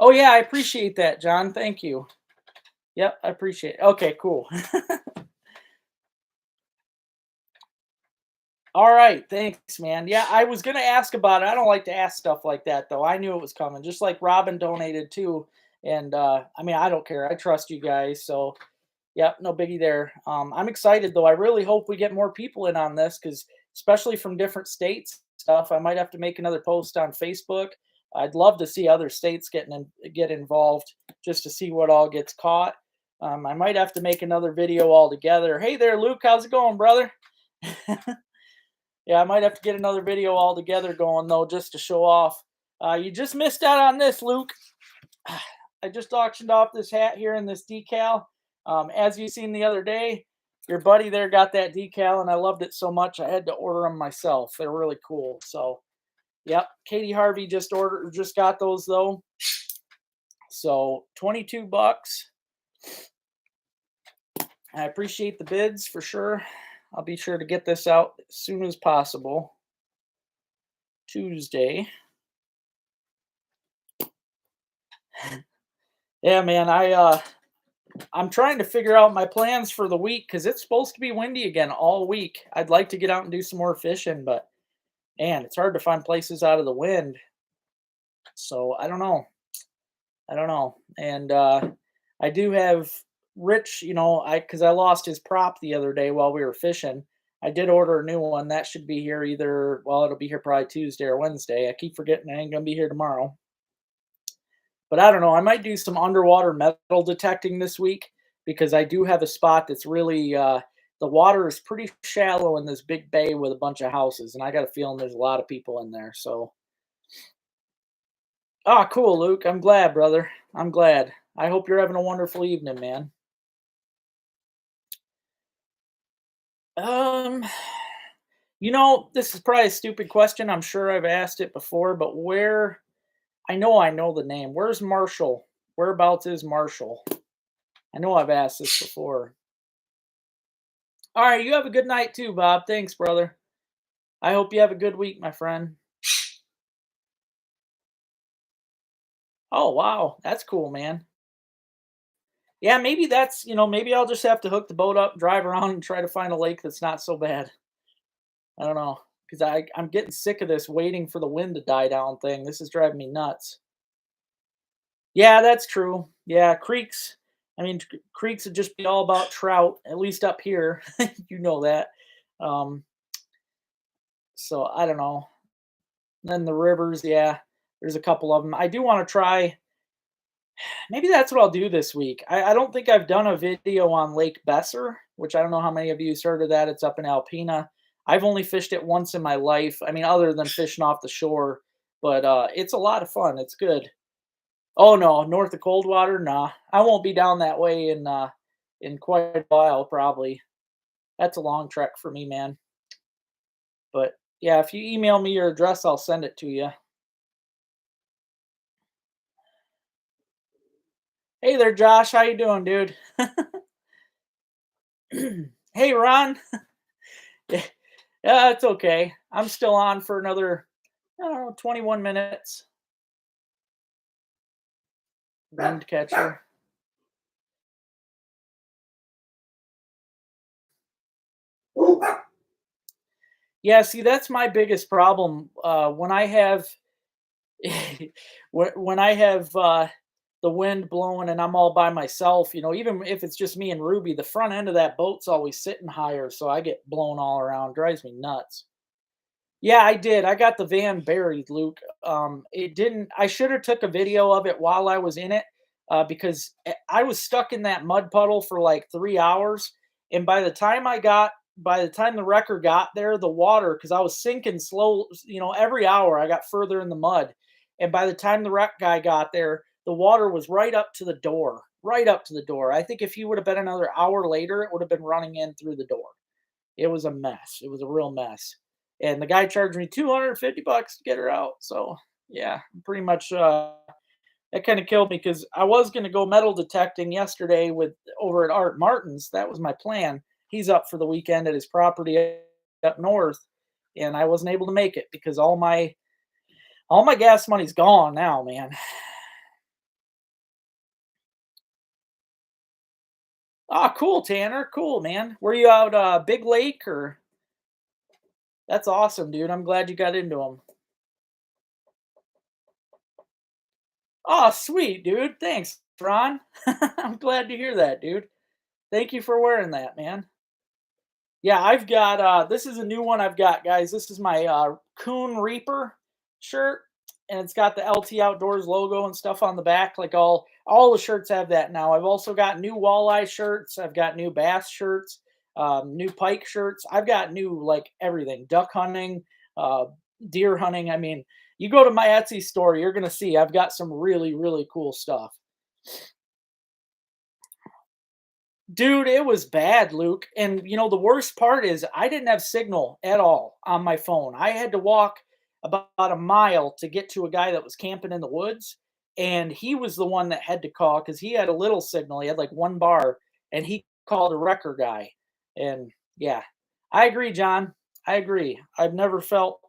Oh, yeah, I appreciate that, John. Thank you. Yep, I appreciate it. Okay, cool. All right, thanks, man. Yeah, I was gonna ask about it. I don't like to ask stuff like that, though. I knew it was coming. Just like Robin donated too, and I mean, I don't care. I trust you guys, so yep, no biggie there. I'm excited though. I really hope we get more people in on this because, especially from different states, stuff. I might have to make another post on Facebook. I'd love to see other states get involved just to see what all gets caught. I might have to make another video altogether. Hey there, Luke. How's it going, brother? Yeah, I might have to get another video all together going though, just to show off. You just missed out on this, Luke. I just auctioned off this hat here and this decal. As you seen the other day, your buddy there got that decal, and I loved it so much I had to order them myself. They're really cool. So, yep, Katie Harvey just got those though. So $22. I appreciate the bids for sure. I'll be sure to get this out as soon as possible. Tuesday. Yeah, man, I'm trying to figure out my plans for the week because it's supposed to be windy again all week. I'd like to get out and do some more fishing, but man, it's hard to find places out of the wind. So I don't know. I don't know. And I do have Rich, because I lost his prop the other day while we were fishing. I did order a new one. That should be here it'll be here probably Tuesday or Wednesday. I keep forgetting I ain't gonna be here tomorrow. But I don't know. I might do some underwater metal detecting this week because I do have a spot that's really the water is pretty shallow in this big bay with a bunch of houses, and I got a feeling there's a lot of people in there. So, cool, Luke. I'm glad, brother. I'm glad. I hope you're having a wonderful evening, man. Um, this is probably a stupid question. I'm sure I've asked it before, but where? I know the name. Where's Marshall? Whereabouts is Marshall? I know I've asked this before. All right, you have a good night too, Bob. Thanks, brother. I hope you have a good week, my friend. Oh, wow. That's cool, man. Yeah, maybe maybe I'll just have to hook the boat up, drive around, and try to find a lake that's not so bad. I don't know. Because I'm getting sick of this waiting for the wind to die down thing. This is driving me nuts. Yeah, that's true. Yeah, creeks. I mean, creeks would just be all about trout, at least up here. You know that. Um, so I don't know. Then the rivers, yeah, there's a couple of them. I do want to try. Maybe that's what I'll do this week. I don't think I've done a video on Lake Besser, which I don't know how many of you heard of that. It's up in Alpena. I've only fished it once in my life. I mean, other than fishing off the shore, but it's a lot of fun. It's good. Oh no, north of Coldwater, nah. I won't be down that way in quite a while, probably. That's a long trek for me, man. But yeah, if you email me your address, I'll send it to you. Hey there, Josh. How you doing, dude? Hey, Ron. Yeah, it's okay. I'm still on for another, I don't know, 21 minutes. Wind catcher. Yeah, see, that's my biggest problem, when I have when I have, the wind blowing and I'm all by myself, even if it's just me and Ruby, the front end of that boat's always sitting higher, so I get blown all around, drives me nuts. Yeah, I did. I got the van buried, Luke. It didn't. I should have took a video of it while I was in it, because I was stuck in that mud puddle for like 3 hours, and by the time the wrecker got there, the water, because I was sinking slow, every hour I got further in the mud, and by the time the wreck guy got there, the water was right up to the door, right up to the door. I think if he would have been another hour later, it would have been running in through the door. It was a mess. It was a real mess. And the guy charged me 250 bucks to get her out. So, yeah, pretty much that kind of killed me because I was going to go metal detecting yesterday with over at Art Martin's. That was my plan. He's up for the weekend at his property up north, and I wasn't able to make it because all my gas money's gone now, man. Ah, cool, Tanner. Cool, man. Were you out Big Lake or that's awesome, dude. I'm glad you got into them. Oh, sweet, dude. Thanks, Ron. I'm glad to hear that, dude. Thank you for wearing that, man. Yeah, I've got this is a new one I've got, guys. This is my Coon Reaper shirt, and it's got the LT Outdoors logo and stuff on the back. Like all the shirts have that now. I've also got new walleye shirts. I've got new bass shirts, new pike shirts. I've got new like everything. Duck hunting, uh, deer hunting. I mean, you go to my Etsy store, you're gonna see I've got some really really cool stuff. Dude, it was bad, Luke. And the worst part is I didn't have signal at all on my phone. I had to walk about a mile to get to a guy that was camping in the woods. And he was the one that had to call because he had a little signal. He had like one bar and he called a wrecker guy. And yeah, I agree, John. I agree. I've never felt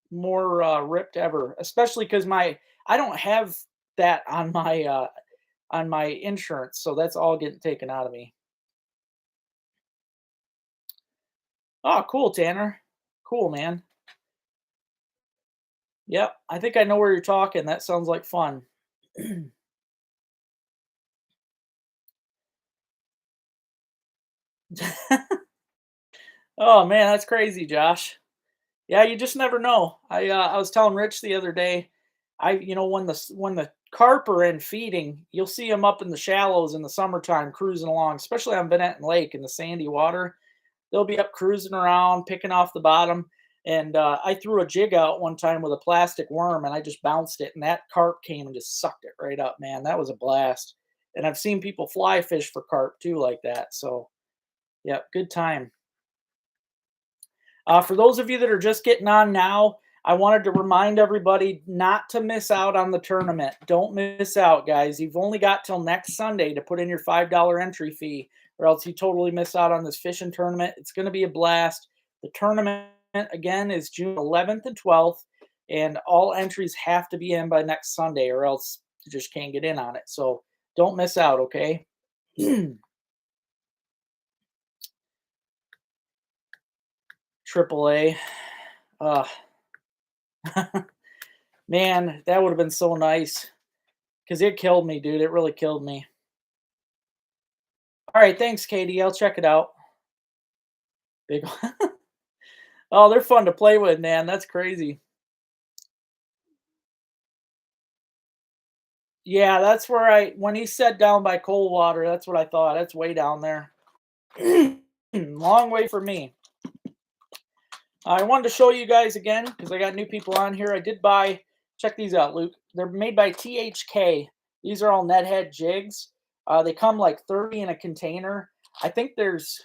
more ripped ever, especially because I don't have that on my insurance. So that's all getting taken out of me. Oh, cool, Tanner. Cool, man. Yep, I think I know where you're talking. That sounds like fun. Oh man, that's crazy, Josh. Yeah, you just never know. I was telling Rich the other day, when the carp are in feeding, you'll see them up in the shallows in the summertime cruising along, especially on Benetton Lake in the sandy water. They'll be up cruising around, picking off the bottom. And I threw a jig out one time with a plastic worm, and I just bounced it, and that carp came and just sucked it right up. Man, that was a blast. And I've seen people fly fish for carp too, like that. So, yeah, good time. For those of you that are just getting on now, I wanted to remind everybody not to miss out on the tournament. Don't miss out, guys. You've only got till next Sunday to put in your $5 entry fee, or else you totally miss out on this fishing tournament. It's going to be a blast. The tournament, again, is June 11th and 12th, and all entries have to be in by next Sunday, or else you just can't get in on it. So don't miss out, okay? AAA. Uh, Man, that would have been so nice because it killed me, dude. It really killed me. All right, thanks, Katie. I'll check it out. Big. Oh, they're fun to play with, man. That's crazy. Yeah, that's where when he said down by Coldwater, that's what I thought. That's way down there. Long way for me. I wanted to show you guys again because I got new people on here. I did buy, check these out, Luke. They're made by THK. These are all nethead jigs. They come like 30 in a container. I think there's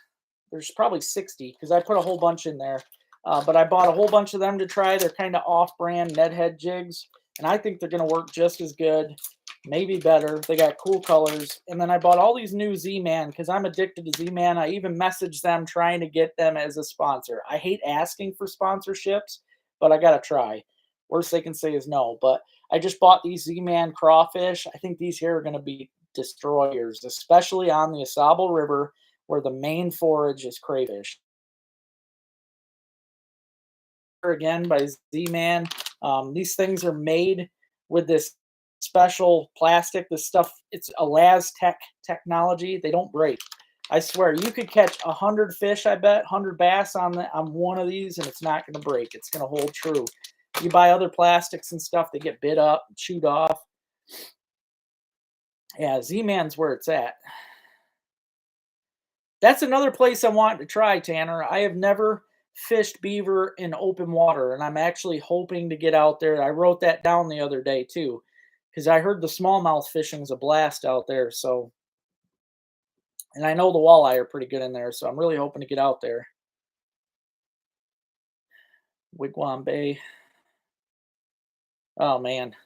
probably 60 because I put a whole bunch in there. But I bought a whole bunch of them to try. They're kind of off-brand nethead jigs, and I think they're going to work just as good, maybe better. They got cool colors. And then I bought all these new Z-Man because I'm addicted to Z-Man. I even messaged them trying to get them as a sponsor. I hate asking for sponsorships, but I got to try. Worst they can say is no. But I just bought these Z-Man crawfish. I think these here are going to be destroyers, especially on the Asable River where the main forage is crayfish. again by Z-Man. These things are made with this special plastic. This stuff, it's a Tech technology. They don't break. I swear, you could catch 100 fish, I bet, 100 bass on one of these, and it's not going to break. It's going to hold true. You buy other plastics and stuff, they get bit up and chewed off. Yeah, Z-Man's where it's at. That's another place I want to try, Tanner. I have never fished beaver in open water, and I'm actually hoping to get out there. I wrote that down the other day too, because I heard the smallmouth fishing is a blast out there. So, and I know the walleye are pretty good in there, so I'm really hoping to get out there. Wigwam Bay. Oh man,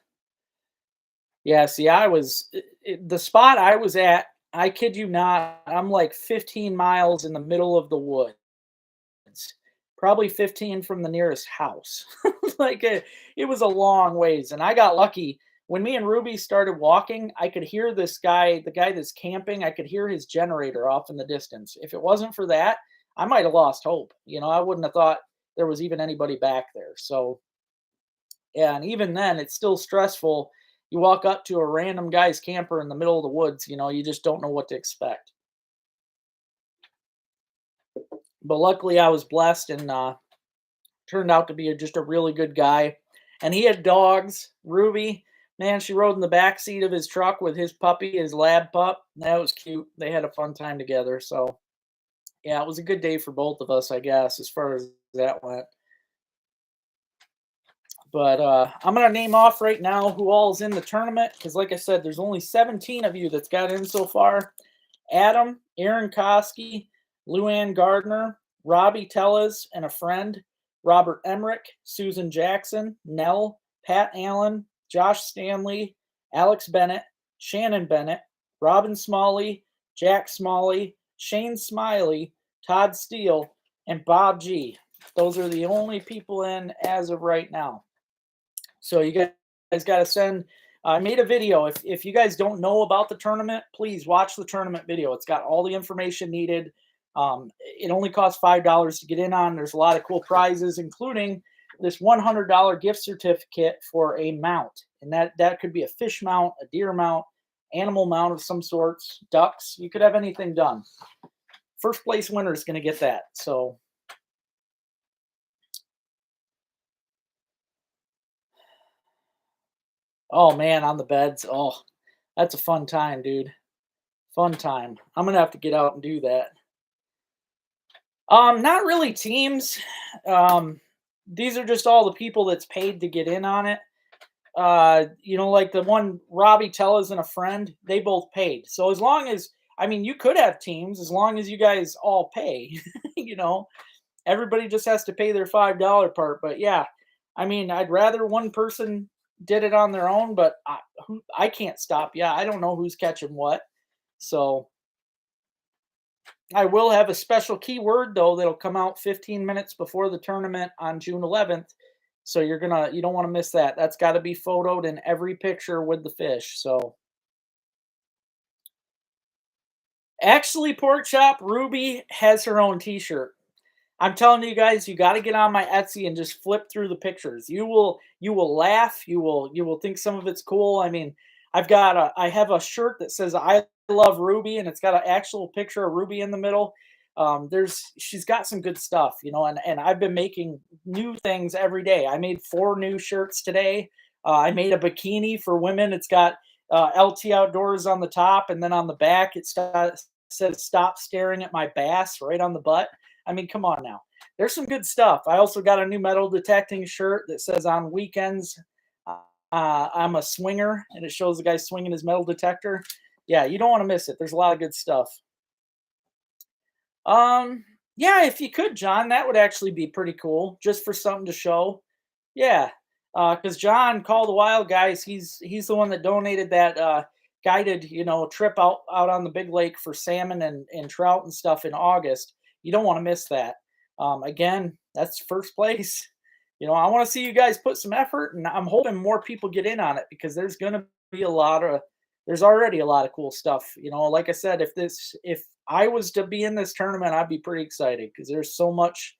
yeah. See, the spot I was at. I kid you not. I'm like 15 miles in the middle of the woods. Probably 15 from the nearest house. Like it was a long ways. And I got lucky. When me and Ruby started walking, I could hear this guy, the guy that's camping, I could hear his generator off in the distance. If it wasn't for that, I might have lost hope. I wouldn't have thought there was even anybody back there. So, yeah, and even then, it's still stressful. You walk up to a random guy's camper in the middle of the woods, you just don't know what to expect. But luckily, I was blessed and turned out to be just a really good guy. And he had dogs. Ruby, man, she rode in the back seat of his truck with his puppy, his lab pup. That was cute. They had a fun time together. So, yeah, it was a good day for both of us, I guess, as far as that went. But I'm going to name off right now who all is in the tournament because, like I said, there's only 17 of you that's got in so far. Adam, Aaron Koski, Luann Gardner, Robbie Tellez and a friend, Robert Emmerich, Susan Jackson, Nell, Pat Allen, Josh Stanley, Alex Bennett, Shannon Bennett, Robin Smalley, Jack Smalley, Shane Smiley, Todd Steele, and Bob G. Those are the only people in as of right now. So you guys got to send. I made a video. If you guys don't know about the tournament, please watch the tournament video. It's got all the information needed. It only costs $5 to get in on. There's a lot of cool prizes, including this $100 gift certificate for a mount. And that could be a fish mount, a deer mount, animal mount of some sorts, ducks. You could have anything done. First place winner is going to get that. So, oh man, on the beds. Oh, that's a fun time, dude. Fun time. I'm going to have to get out and do that. Not really teams. These are just all the people that's paid to get in on it. Like the one Robbie Tellez and a friend, they both paid. So as long as, you could have teams as long as you guys all pay. Everybody just has to pay their $5 part. But yeah, I'd rather one person did it on their own, but I can't stop. Yeah, I don't know who's catching what. So I will have a special keyword though that'll come out 15 minutes before the tournament on June 11th. So you don't want to miss that. That's got to be photoed in every picture with the fish. So actually, Pork Chop Ruby has her own T-shirt. I'm telling you guys, you got to get on my Etsy and just flip through the pictures. You will laugh. You will think some of it's cool. I have a shirt that says I love Ruby, and it's got an actual picture of Ruby in the middle. She's got some good stuff, and I've been making new things every day. I made 4 new shirts today. I made a bikini for women. It's got LT Outdoors on the top, and then on the back it says "Stop staring at my bass" right on the butt. Come on now. There's some good stuff. I also got a new metal detecting shirt that says "On weekends, I'm a swinger," and it shows the guy swinging his metal detector. Yeah, you don't want to miss it. There's a lot of good stuff. Yeah, if you could, John, that would actually be pretty cool, just for something to show. Yeah, because John, Call the Wild Guys, he's the one that donated that guided, trip out on the big lake for salmon and trout and stuff in August. You don't want to miss that. Again, that's first place. I want to see you guys put some effort, and I'm hoping more people get in on it because there's going to be there's already a lot of cool stuff. Like I said, if I was to be in this tournament, I'd be pretty excited because there's so much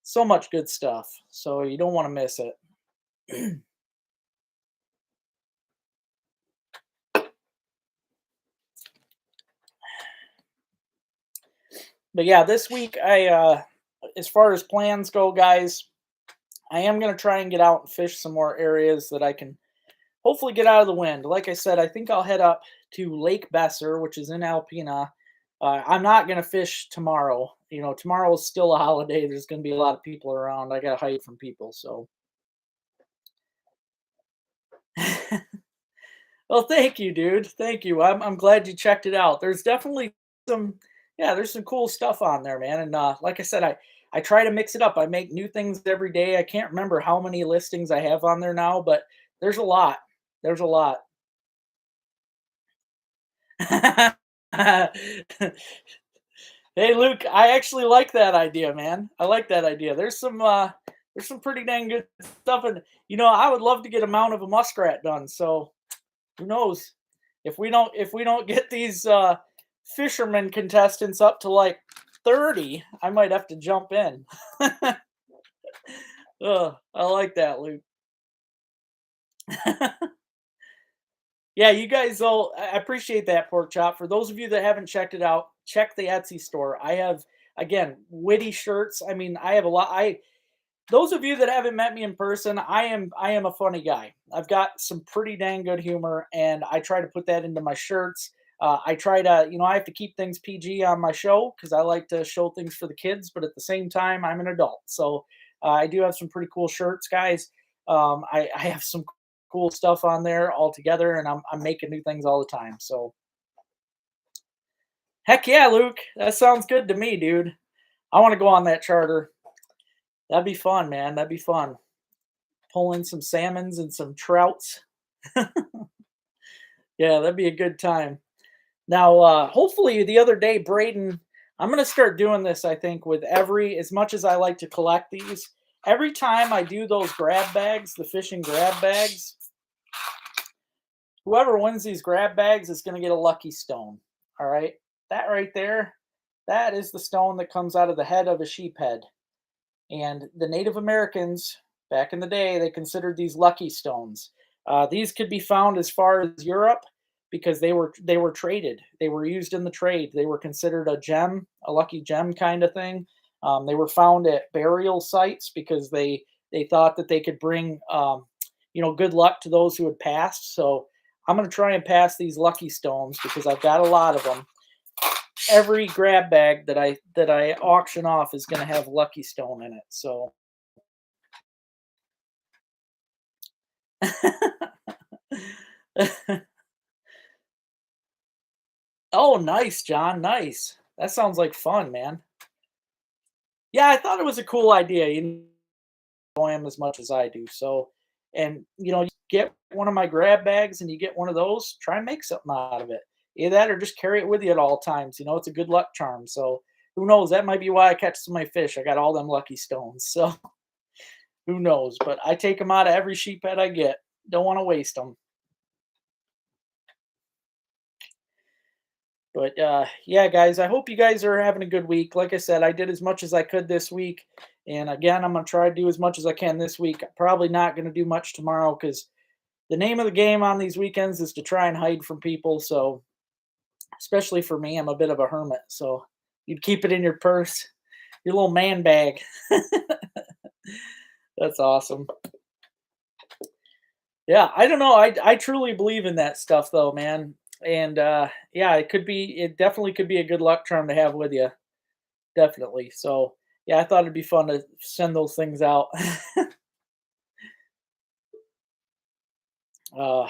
So much good stuff. So you don't want to miss it. But yeah, this week as far as plans go, guys, I am gonna try and get out and fish some more areas that I can hopefully get out of the wind. Like I said, I think I'll head up to Lake Besser, which is in Alpena. I'm not gonna fish tomorrow. Tomorrow is still a holiday. There's gonna be a lot of people around. I gotta hide from people. So, well, thank you, dude. Thank you. I'm glad you checked it out. There's definitely some, yeah, there's some cool stuff on there, man. And like I said, I try to mix it up. I make new things every day. I can't remember how many listings I have on there now, but there's a lot. There's a lot. Hey, Luke, I actually like that idea, man. I like that idea. There's some pretty dang good stuff, and I would love to get a mount of a muskrat done. So who knows if we don't get these fisherman contestants up to like 30, I might have to jump in. I like that, Luke. Yeah, you guys all I appreciate that, pork chop. For those of you that haven't checked it out, check the Etsy store. I have, again, witty shirts. I mean, I have a lot. I Those of you that haven't met me in person, I am a funny guy. I've got some pretty dang good humor, and I try to put that into my shirts. I try to, I have to keep things PG on my show because I like to show things for the kids, but at the same time, I'm an adult. So I do have some pretty cool shirts, guys. I have some cool stuff on there all together, and I'm making new things all the time. So heck yeah, Luke, that sounds good to me, dude. I want to go on that charter. That'd be fun, man. That'd be fun. Pull in some salmons and some trouts. Yeah, that'd be a good time. Now, hopefully, the other day, Braden, I'm gonna start doing this. I think with as much as I like to collect these, every time I do those grab bags, the fishing grab bags, whoever wins these grab bags is gonna get a lucky stone. All right, that right there, that is the stone that comes out of the head of a sheep head. And the Native Americans back in the day, they considered these lucky stones. These could be found as far as Europe because they were traded. They were used in the trade. They were considered a gem, a lucky gem kind of thing. They were found at burial sites because they thought that they could bring good luck to those who had passed. So I'm going to try and pass these lucky stones because I've got a lot of them. Every grab bag that I auction off is going to have lucky stone in it. So oh, nice, John, nice. That sounds like fun, man. Yeah, I thought it was a cool idea. You know him as much as I do. So, and you get one of my grab bags and you get one of those, try and make something out of it. Either that or just carry it with you at all times. It's a good luck charm. So who knows? That might be why I catch some of my fish. I got all them lucky stones. So who knows? But I take them out of every sheephead I get. Don't want to waste them. But yeah, guys, I hope you guys are having a good week. Like I said, I did as much as I could this week. And again, I'm going to try to do as much as I can this week. Probably not going to do much tomorrow because the name of the game on these weekends is to try and hide from people. So, especially for me, I'm a bit of a hermit. So, you'd keep it in your purse, your little man bag. That's awesome. Yeah, I don't know. I truly believe in that stuff though, man. And yeah, it definitely could be a good luck charm to have with you. Definitely. So, yeah, I thought it'd be fun to send those things out. uh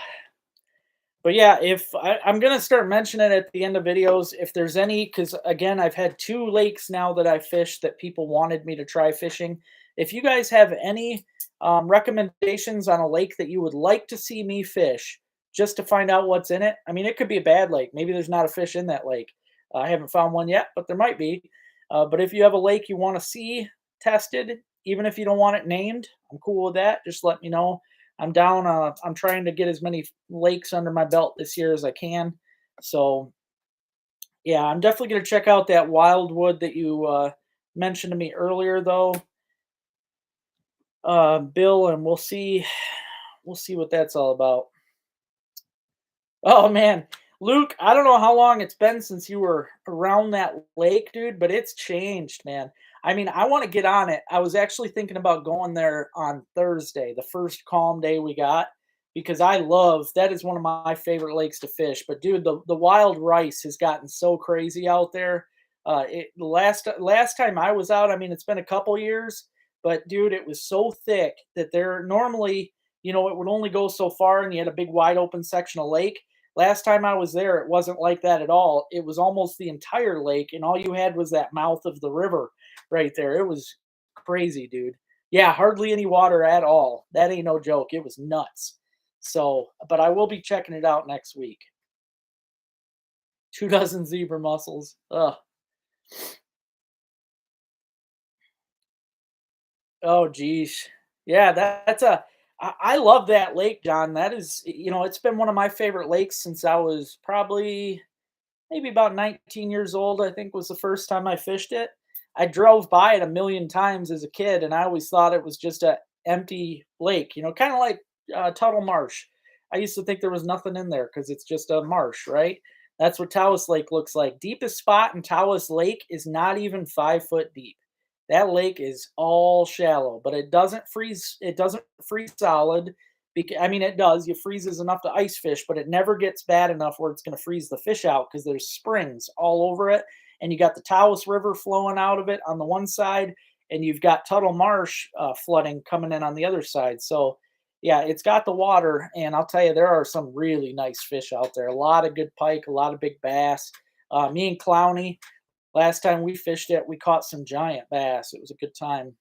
but yeah, if I'm gonna start mentioning at the end of videos if there's any, because again, I've had 2 lakes now that I fished that people wanted me to try fishing. If you guys have any recommendations on a lake that you would like to see me fish, just to find out what's in it. I mean, it could be a bad lake. Maybe there's not a fish in that lake. I haven't found one yet, but there might be. But if you have a lake you want to see tested, even if you don't want it named, I'm cool with that. Just let me know. I'm down. I'm trying to get as many lakes under my belt this year as I can. So yeah, I'm definitely going to check out that wildwood that you mentioned to me earlier, though. Bill, and we'll see what that's all about. Oh man, Luke, I don't know how long it's been since you were around that lake, dude, but it's changed, man. I mean, I want to get on it. I was actually thinking about going there on Thursday, the first calm day we got, because I love that is one of my favorite lakes to fish. But dude, the wild rice has gotten so crazy out there. The last time I was out, I mean, it's been a couple years, but dude, it was so thick that there normally, it would only go so far, and you had a big wide open section of lake. Last time I was there, it wasn't like that at all. It was almost the entire lake, and all you had was that mouth of the river right there. It was crazy, dude. Yeah, hardly any water at all. That ain't no joke. It was nuts. So, but I will be checking it out next week. 2 dozen zebra mussels. Ugh. Oh, geez. Yeah, that's a. I love that lake, John. That is, it's been one of my favorite lakes since I was probably maybe about 19 years old, I think was the first time I fished it. I drove by it a million times as a kid, and I always thought it was just a empty lake, kind of like Tuttle Marsh. I used to think there was nothing in there because it's just a marsh, right? That's what Taos Lake looks like. Deepest spot in Taos Lake is not even 5 foot deep. That lake is all shallow, but it doesn't freeze. It doesn't freeze solid. I mean, it does. It freezes enough to ice fish, but it never gets bad enough where it's going to freeze the fish out because there's springs all over it, and you got the Taos River flowing out of it on the one side, and you've got Tuttle Marsh flooding coming in on the other side. So, yeah, it's got the water, and I'll tell you, there are some really nice fish out there. A lot of good pike, a lot of big bass. Me and Clowney, last time we fished it, we caught some giant bass. It was a good time.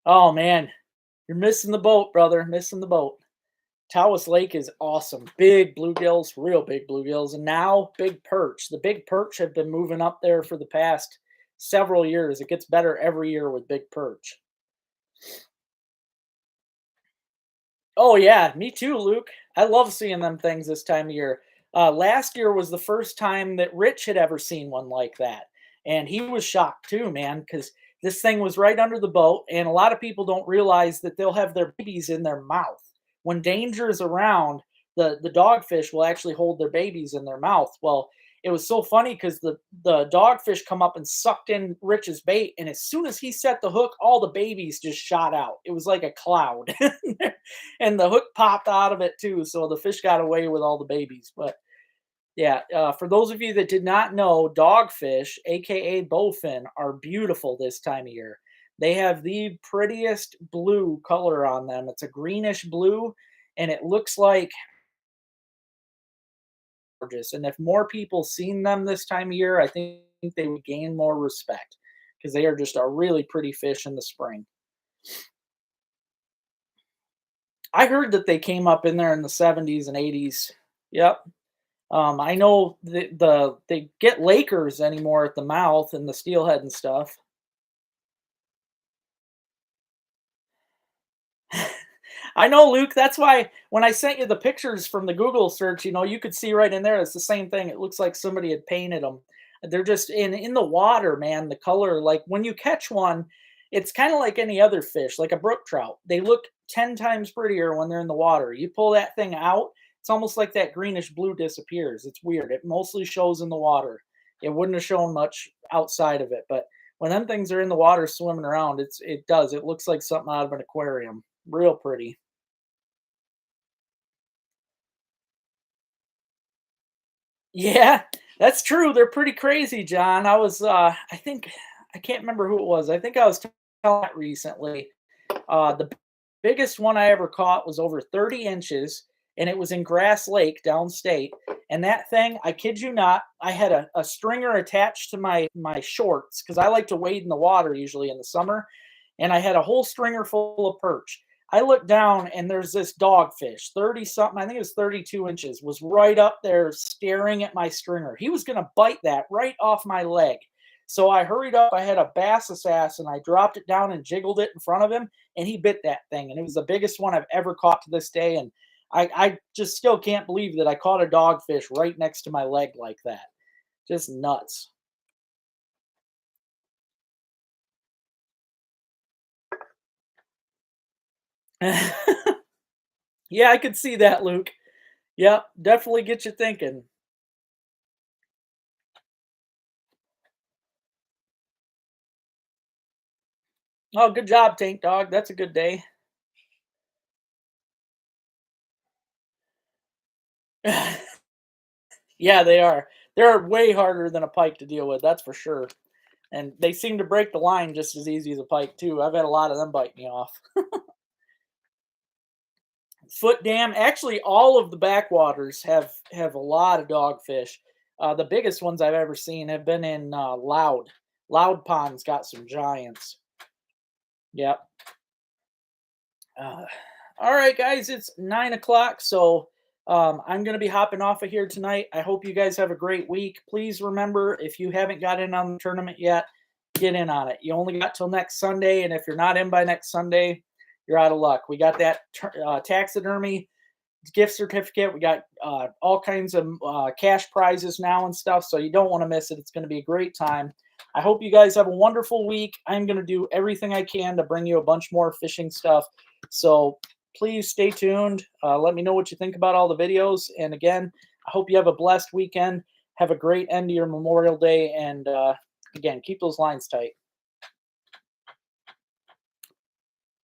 Oh man, you're missing the boat, brother. Missing the boat. Tawas Lake is awesome. Big bluegills, real big bluegills, and now big perch. The big perch have been moving up there for the past several years. It gets better every year with big perch. Oh yeah, me too, Luke. I love seeing them things this time of year. Last year was the first time that Rich had ever seen one like that, and he was shocked too, man, because this thing was right under the boat, and a lot of people don't realize that they'll have their babies in their mouth when danger is around. The dogfish will actually hold their babies in their mouth. Well, it was so funny because the dogfish come up and sucked in Rich's bait, and as soon as he set the hook, all the babies just shot out. It was like a cloud. And the hook popped out of it too, so the fish got away with all the babies. But yeah, for those of you that did not know, dogfish, aka bowfin, are beautiful this time of year. They have the prettiest blue color on them. It's a greenish blue, and it looks like gorgeous. And if more people seen them this time of year, I think they would gain more respect because they are just a really pretty fish in the spring. I heard that they came up in there in the 70s and 80s. Yep. I know they get Lakers anymore at the mouth and the steelhead and stuff. I know, Luke. That's why when I sent you the pictures from the Google search, you could see right in there. It's the same thing. It looks like somebody had painted them. They're just in the water, man. The color, like when you catch one, it's kind of like any other fish, like a brook trout. They look 10 times prettier when they're in the water. You pull that thing out, it's almost like that greenish blue disappears. It's weird. It mostly shows in the water. It wouldn't have shown much outside of it, but when them things are in the water swimming around, it does. It looks like something out of an aquarium. Real pretty. Yeah, that's true. They're pretty crazy, John. I think, I can't remember who it was. I think I was telling that recently. The biggest one I ever caught was over 30 inches, and it was in Grass Lake downstate. And that thing, I kid you not, I had a stringer attached to my shorts because I like to wade in the water usually in the summer, and I had a whole stringer full of perch. I looked down and there's this dogfish, 30 something, I think it was 32 inches, was right up there staring at my stringer. He was going to bite that right off my leg. So I hurried up. I had a bass assassin. I dropped it down and jiggled it in front of him, and he bit that thing. And it was the biggest one I've ever caught to this day. And I just still can't believe that I caught a dogfish right next to my leg like that. Just nuts. Yeah, I could see that, Luke. Yep, definitely get you thinking. Oh, good job, Tank Dog. That's a good day. Yeah, they are. They're way harder than a pike to deal with, that's for sure. And they seem to break the line just as easy as a pike too. I've had a lot of them bite me off. Foot dam, actually, all of the backwaters have a lot of dogfish. The biggest ones I've ever seen have been in Loud. Loud Pond's got some giants. Yep. Uh, all right, guys, it's 9 o'clock, so I'm going to be hopping off of here tonight. I hope you guys have a great week. Please remember, if you haven't got in on the tournament yet, get in on it. You only got till next Sunday, and if you're not in by next Sunday, you're out of luck. We got that taxidermy gift certificate. We got all kinds of cash prizes now and stuff, so you don't want to miss it. It's going to be a great time. I hope you guys have a wonderful week. I'm going to do everything I can to bring you a bunch more fishing stuff. So please stay tuned. Let me know what you think about all the videos. And again, I hope you have a blessed weekend. Have a great end to your Memorial Day. And again, keep those lines tight.